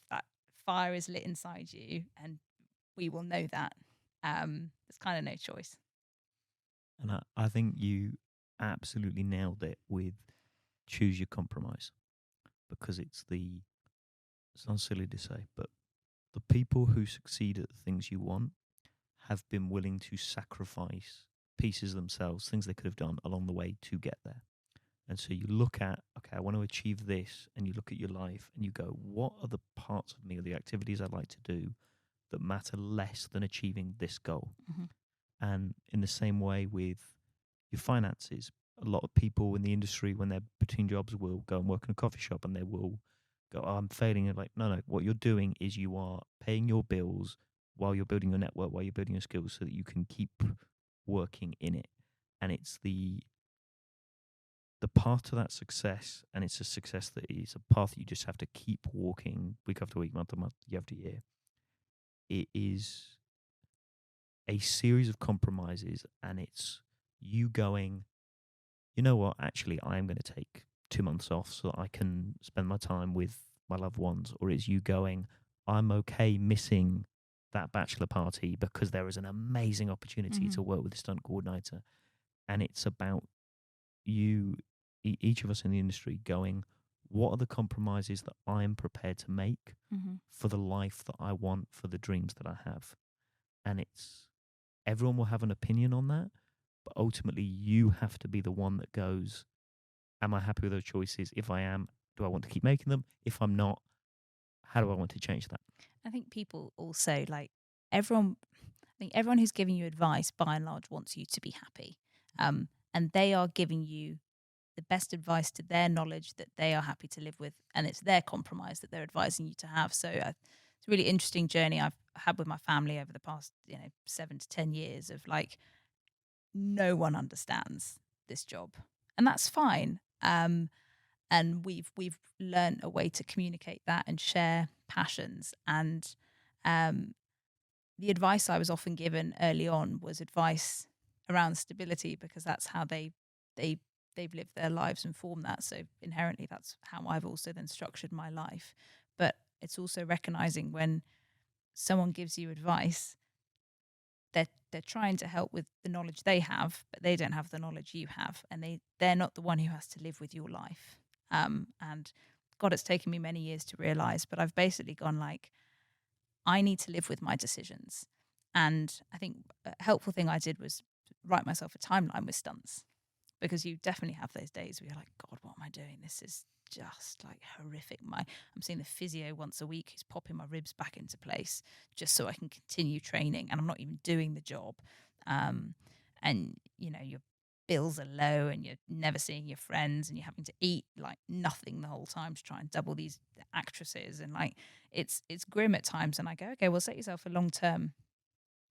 that fire is lit inside you, and we will know that, there's kind of no choice. And I think you absolutely nailed it with choose your compromise, because it sounds silly to say, but the people who succeed at the things you want have been willing to sacrifice pieces of themselves, things they could have done along the way to get there. And so you look at, okay, I want to achieve this, and you look at your life and you go, what are the parts of me or the activities I'd like to do that matter less than achieving this goal? Mm-hmm. And in the same way with your finances, a lot of people in the industry, when they're between jobs, will go and work in a coffee shop, and they will go, oh, I'm failing. And like, no, what you're doing is you are paying your bills while you're building your network, while you're building your skills, so that you can keep working in it. And it's the path to that success, and it's a success that is a path that you just have to keep walking week after week, month after month, year after year. It is a series of compromises, and it's you going, you know what, actually, I am going to take 2 months off so that I can spend my time with my loved ones. Or it's you going, I'm okay missing that bachelor party because there is an amazing opportunity to work with a stunt coordinator. And it's about you, each of us in the industry, going, what are the compromises that I am prepared to make for the life that I want, for the dreams that I have? And it's, everyone will have an opinion on that, but ultimately you have to be the one that goes, am I happy with those choices? If I am, do I want to keep making them? If I'm not, how do I want to change that? I think people also, like, everyone who's giving you advice by and large wants you to be happy. And they are giving you the best advice to their knowledge that they are happy to live with, and it's their compromise that they're advising you to have. So it's a really interesting journey I've had with my family over the past 7 to 10 years of like, no one understands this job, and that's fine. And we've learned a way to communicate that and share passions. And the advice I was often given early on was advice around stability, because that's how they've lived their lives and formed that. So inherently, that's how I've also then structured my life. But it's also recognizing when someone gives you advice, they're trying to help with the knowledge they have, but they don't have the knowledge you have, and they're not the one who has to live with your life. And God, it's taken me many years to realize, but I've basically gone like, I need to live with my decisions. And I think a helpful thing I did was write myself a timeline with Stunts, because you definitely have those days where you're like, God, what am I doing? This is just like horrific. I'm seeing the physio once a week who's popping my ribs back into place just so I can continue training, and I'm not even doing the job. And your bills are low, and you're never seeing your friends, and you're having to eat like nothing the whole time to try and double these actresses, and like it's grim at times. And I go, okay, well, set yourself a long-term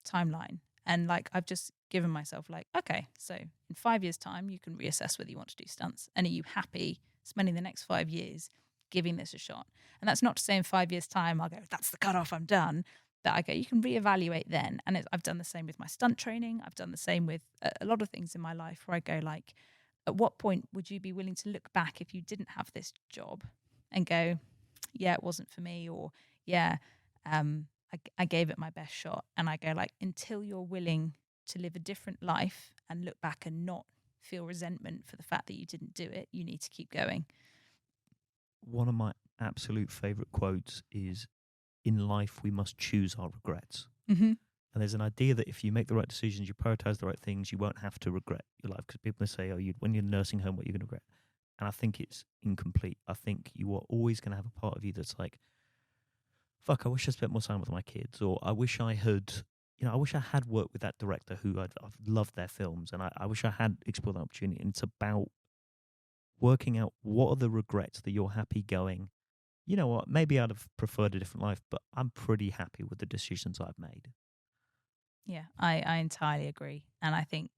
timeline. And like, I've just given myself like, okay, so in 5 years' time, you can reassess whether you want to do stunts. And are you happy spending the next 5 years giving this a shot? And that's not to say in 5 years' time, I'll go, that's the cutoff, I'm done. But I go, you can reevaluate then. And I've done the same with my stunt training. I've done the same with a lot of things in my life, where I go like, at what point would you be willing to look back if you didn't have this job and go, yeah, it wasn't for me, or yeah, I gave it my best shot. And I go like, until you're willing to live a different life and look back and not feel resentment for the fact that you didn't do it, you need to keep going. One of my absolute favorite quotes is, in life, we must choose our regrets. Mm-hmm. And there's an idea that if you make the right decisions, you prioritize the right things, you won't have to regret your life. Because people say, oh, when you're nursing home, what are you going to regret? And I think it's incomplete. I think you are always going to have a part of you that's like, fuck, I wish I spent more time with my kids, or I wish I had, I wish I had worked with that director who I've loved their films, and I wish I had explored that opportunity. And it's about working out what are the regrets that you're happy going, you know what, maybe I'd have preferred a different life, but I'm pretty happy with the decisions I've made. Yeah, I entirely agree. And I think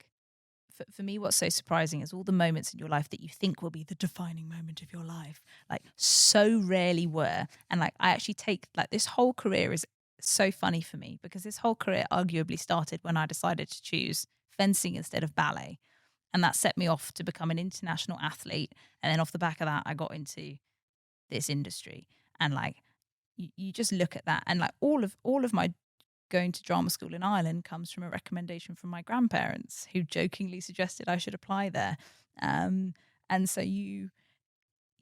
for me, what's so surprising is all the moments in your life that you think will be the defining moment of your life, like so rarely were. And like, I actually take like this whole career is so funny for me because this whole career arguably started when I decided to choose fencing instead of ballet. And that set me off to become an international athlete. And then off the back of that, I got into this industry. And like, you just look at that and like all of my going to drama school in Ireland comes from a recommendation from my grandparents who jokingly suggested I should apply there. And so you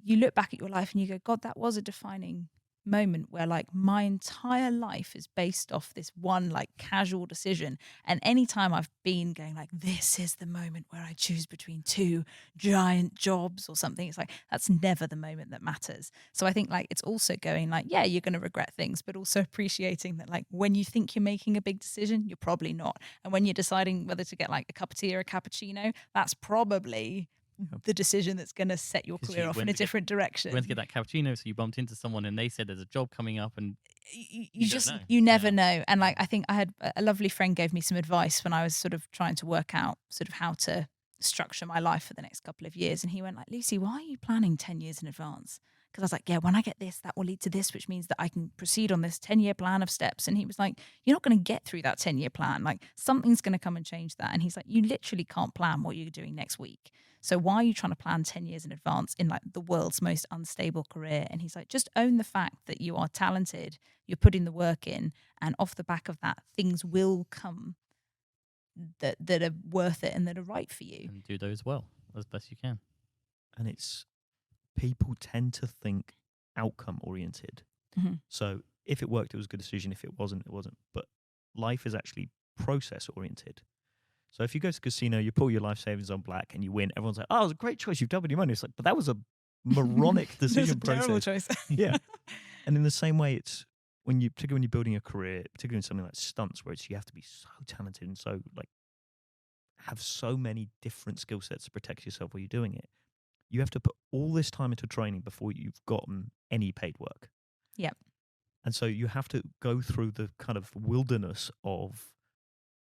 look back at your life and you go, God, that was a defining moment where like my entire life is based off this one like casual decision. And anytime I've been going like, this is the moment where I choose between two giant jobs or something, it's like, that's never the moment that matters. So I think like it's also going like, yeah, you're going to regret things, but also appreciating that like when you think you're making a big decision, you're probably not. And when you're deciding whether to get like a cup of tea or a cappuccino, that's probably the decision that's going to set your 'Cause career you off went in a to get- different direction. You went to get that cappuccino, so you bumped into someone and they said there's a job coming up, and You don't just know. you never Yeah. know. And like I think I had a lovely friend gave me some advice when I was sort of trying to work out sort of how to structure my life for the next couple of years. And he went like, Lucy, why are you planning 10 years in advance? Because I was like, yeah, when I get this, that will lead to this, which means that I can proceed on this 10-year plan of steps. And he was like, you're not going to get through that 10-year plan. Like something's going to come and change that. And he's like, you literally can't plan what you're doing next week. So why are you trying to plan 10 years in advance in like the world's most unstable career? And he's like, just own the fact that you are talented, you're putting the work in, and off the back of that, things will come that are worth it and that are right for you. And do those well as best you can. And it's people tend to think outcome oriented. Mhm. So if it worked, it was a good decision. If it wasn't, it wasn't. But life is actually process oriented. So if you go to a casino, you pull your life savings on black and you win, everyone's like, oh, it was a great choice. You've doubled your money. It's like, but that was a moronic decision That's a terrible process. choice. Yeah. And in the same way, it's particularly when you're building a career, particularly in something like stunts, where you have to be so talented and so like have so many different skill sets to protect yourself while you're doing it. You have to put all this time into training before you've gotten any paid work. Yep. And so you have to go through the kind of wilderness of,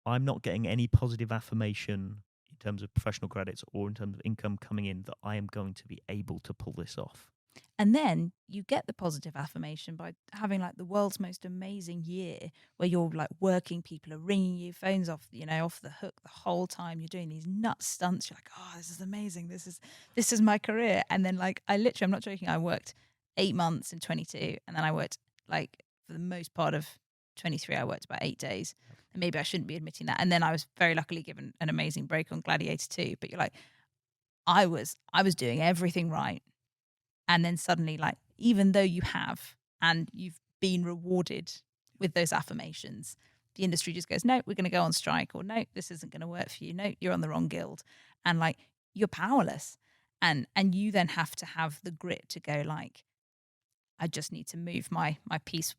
I'm not getting any positive affirmation in terms of professional credits or in terms of income coming in that I am going to be able to pull this off. And then you get the positive affirmation by having like the world's most amazing year where you're like working, people are ringing you, phones off, off the hook the whole time. You're doing these nuts stunts. You're like, oh, this is amazing. This is my career. And then like I'm not joking, I worked 8 months in 22 and then I worked like for the most part of 23, I worked about 8 days. And maybe I shouldn't be admitting that. And then I was very luckily given an amazing break on Gladiator 2. But you're like, I was doing everything right. And then suddenly, like, even though you have and you've been rewarded with those affirmations, the industry just goes, no, we're going to go on strike, or no, this isn't going to work for you. No, you're on the wrong guild. And like, you're powerless. And you then have to have the grit to go like, I just need to move my piece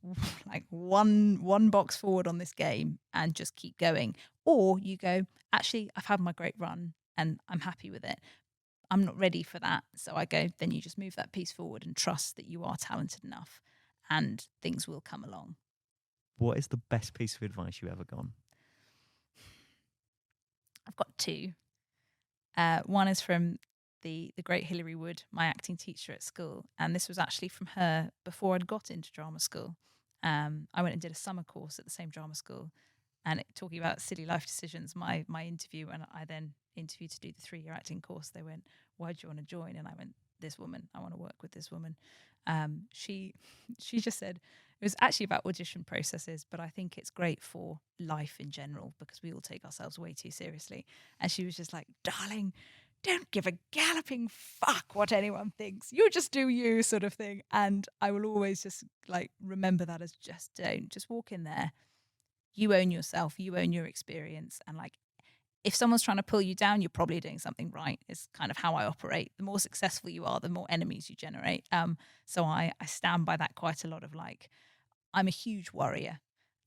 like one box forward on this game and just keep going. Or you go, actually, I've had my great run and I'm happy with it. I'm not ready for that. So I go, then you just move that piece forward and trust that you are talented enough and things will come along. What is the best piece of advice you've ever gotten? I've got two. One is from the great Hilary Wood, my acting teacher at school. And this was actually from her before I'd got into drama school. I went and did a summer course at the same drama school. And talking about silly life decisions, my interview, and I then interviewed to do the 3-year acting course, they went, why do you want to join? And I went, this woman, I want to work with this woman. She just said, it was actually about audition processes, but I think it's great for life in general because we all take ourselves way too seriously. And she was just like, darling, don't give a galloping fuck what anyone thinks. You just do you, sort of thing. And I will always just like remember that as just walk in there. You own yourself, you own your experience. And like, if someone's trying to pull you down, you're probably doing something right. It's kind of how I operate. The more successful you are, the more enemies you generate. So I stand by that quite a lot of like, I'm a huge warrior.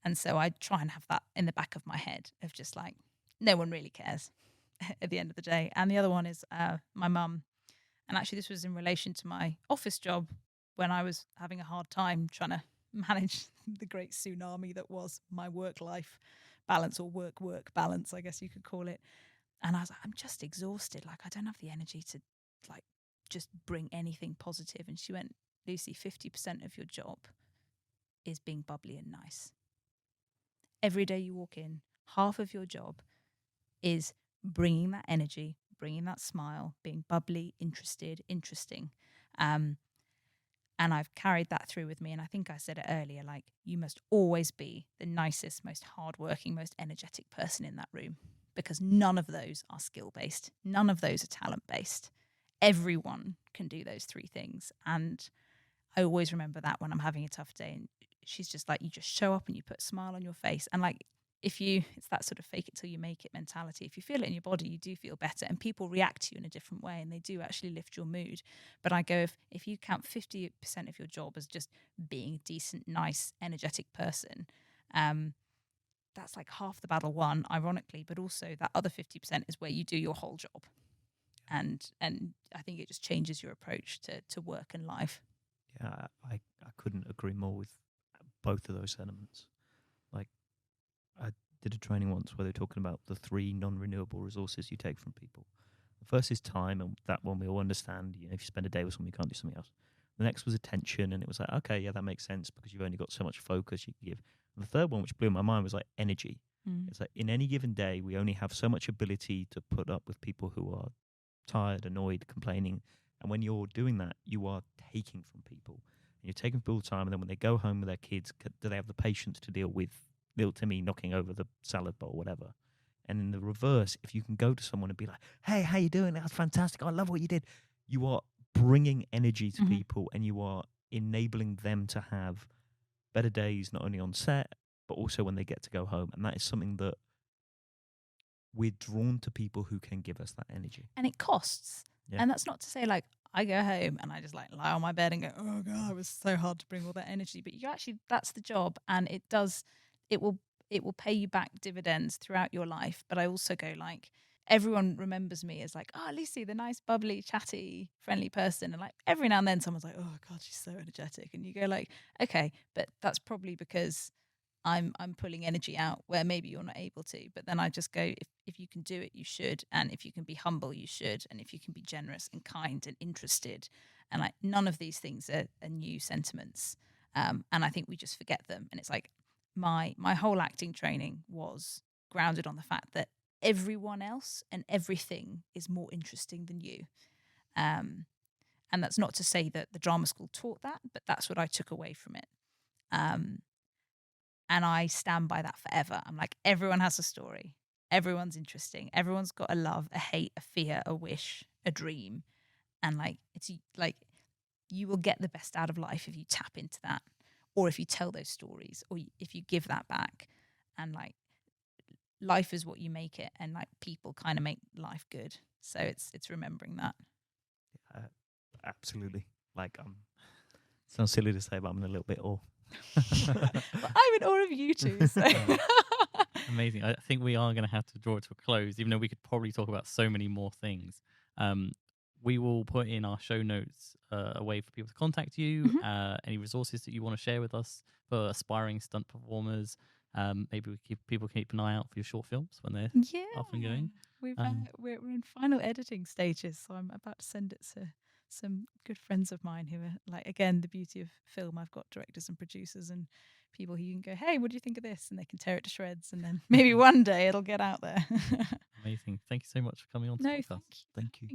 And so I try and have that in the back of my head of just like, no one really cares at the end of the day. And the other one is my mum. And actually, this was in relation to my office job when I was having a hard time trying to manage the great tsunami that was my work-life balance, or work-work balance, I guess you could call it. And I was like, I'm just exhausted. Like, I don't have the energy to like just bring anything positive. And she went, Lucy, 50% of your job is being bubbly and nice. Every day you walk in, half of your job is bringing that energy, bringing that smile, being bubbly, interested, interesting. And I've carried that through with me. And I think I said it earlier, like, you must always be the nicest, most hardworking, most energetic person in that room, because none of those are skill-based. None of those are talent-based. Everyone can do those three things. And I always remember that when I'm having a tough day. And she's just like, you just show up and you put a smile on your face. And like, it's that sort of fake it till you make it mentality. If you feel it in your body, you do feel better, and people react to you in a different way, and they do actually lift your mood. But I go, if you count 50% of your job as just being a decent, nice, energetic person, that's like half the battle won, ironically. But also that other 50% is where you do your whole job. And I think it just changes your approach to work and life. Yeah, I couldn't agree more with both of those sentiments. Like, I did a training once where they were talking about the 3 non-renewable resources you take from people. The first is time, and that one we all understand. You know, if you spend a day with someone, you can't do something else. The next was attention, and it was like, okay, yeah, that makes sense because you've only got so much focus you can give. And the third one, which blew my mind, was like energy. It's like in any given day, we only have so much ability to put up with people who are tired, annoyed, complaining. And when you're doing that, you are taking from people. And you're taking people time, and then when they go home with their kids, do they have the patience to deal with little Timmy knocking over the salad bowl, whatever? And in the reverse, if you can go to someone and be like, hey, how you doing? That was fantastic. I love what you did. You are bringing energy to people, and you are enabling them to have better days, not only on set, but also when they get to go home. And that is something that we're drawn to, people who can give us that energy. And it costs. Yeah. And that's not to say like I go home and I just like lie on my bed and go, oh God, it was so hard to bring all that energy. But you actually, that's the job. And it will pay you back dividends throughout your life. But I also go like, everyone remembers me as like, oh, Lucy, the nice, bubbly, chatty, friendly person. And like every now and then someone's like, oh God, she's so energetic. And you go like, okay, but that's probably because I'm pulling energy out where maybe you're not able to. But then I just go, if you can do it, you should. And if you can be humble, you should. And if you can be generous and kind and interested. And like none of these things are new sentiments. And I think we just forget them. And it's like my whole acting training was grounded on the fact that everyone else and everything is more interesting than you. And that's not to say that the drama school taught that, but that's what I took away from it. And I stand by that forever. I'm like, everyone has a story. Everyone's interesting. Everyone's got a love, a hate, a fear, a wish, a dream. And like, it's like, you will get the best out of life if you tap into that, or if you tell those stories, or if you give that back. And like, life is what you make it. And like, people kind of make life good. So it's remembering that. Absolutely. Like, sounds silly to say, but I'm in a little bit awe. But I'm in awe of you two. So. Amazing. I think we are going to have to draw it to a close, even though we could probably talk about so many more things. We will put in our show notes a way for people to contact you, any resources that you want to share with us for aspiring stunt performers. Maybe people keep an eye out for your short films when they're off and going. We're in final editing stages, so I'm about to send it to some good friends of mine who are like, again, the beauty of film, I've got directors and producers and people who you can go, hey, what do you think of this? And they can tear it to shreds, and then maybe one day it'll get out there. Amazing. Thank you so much for coming on to the podcast. Thank you.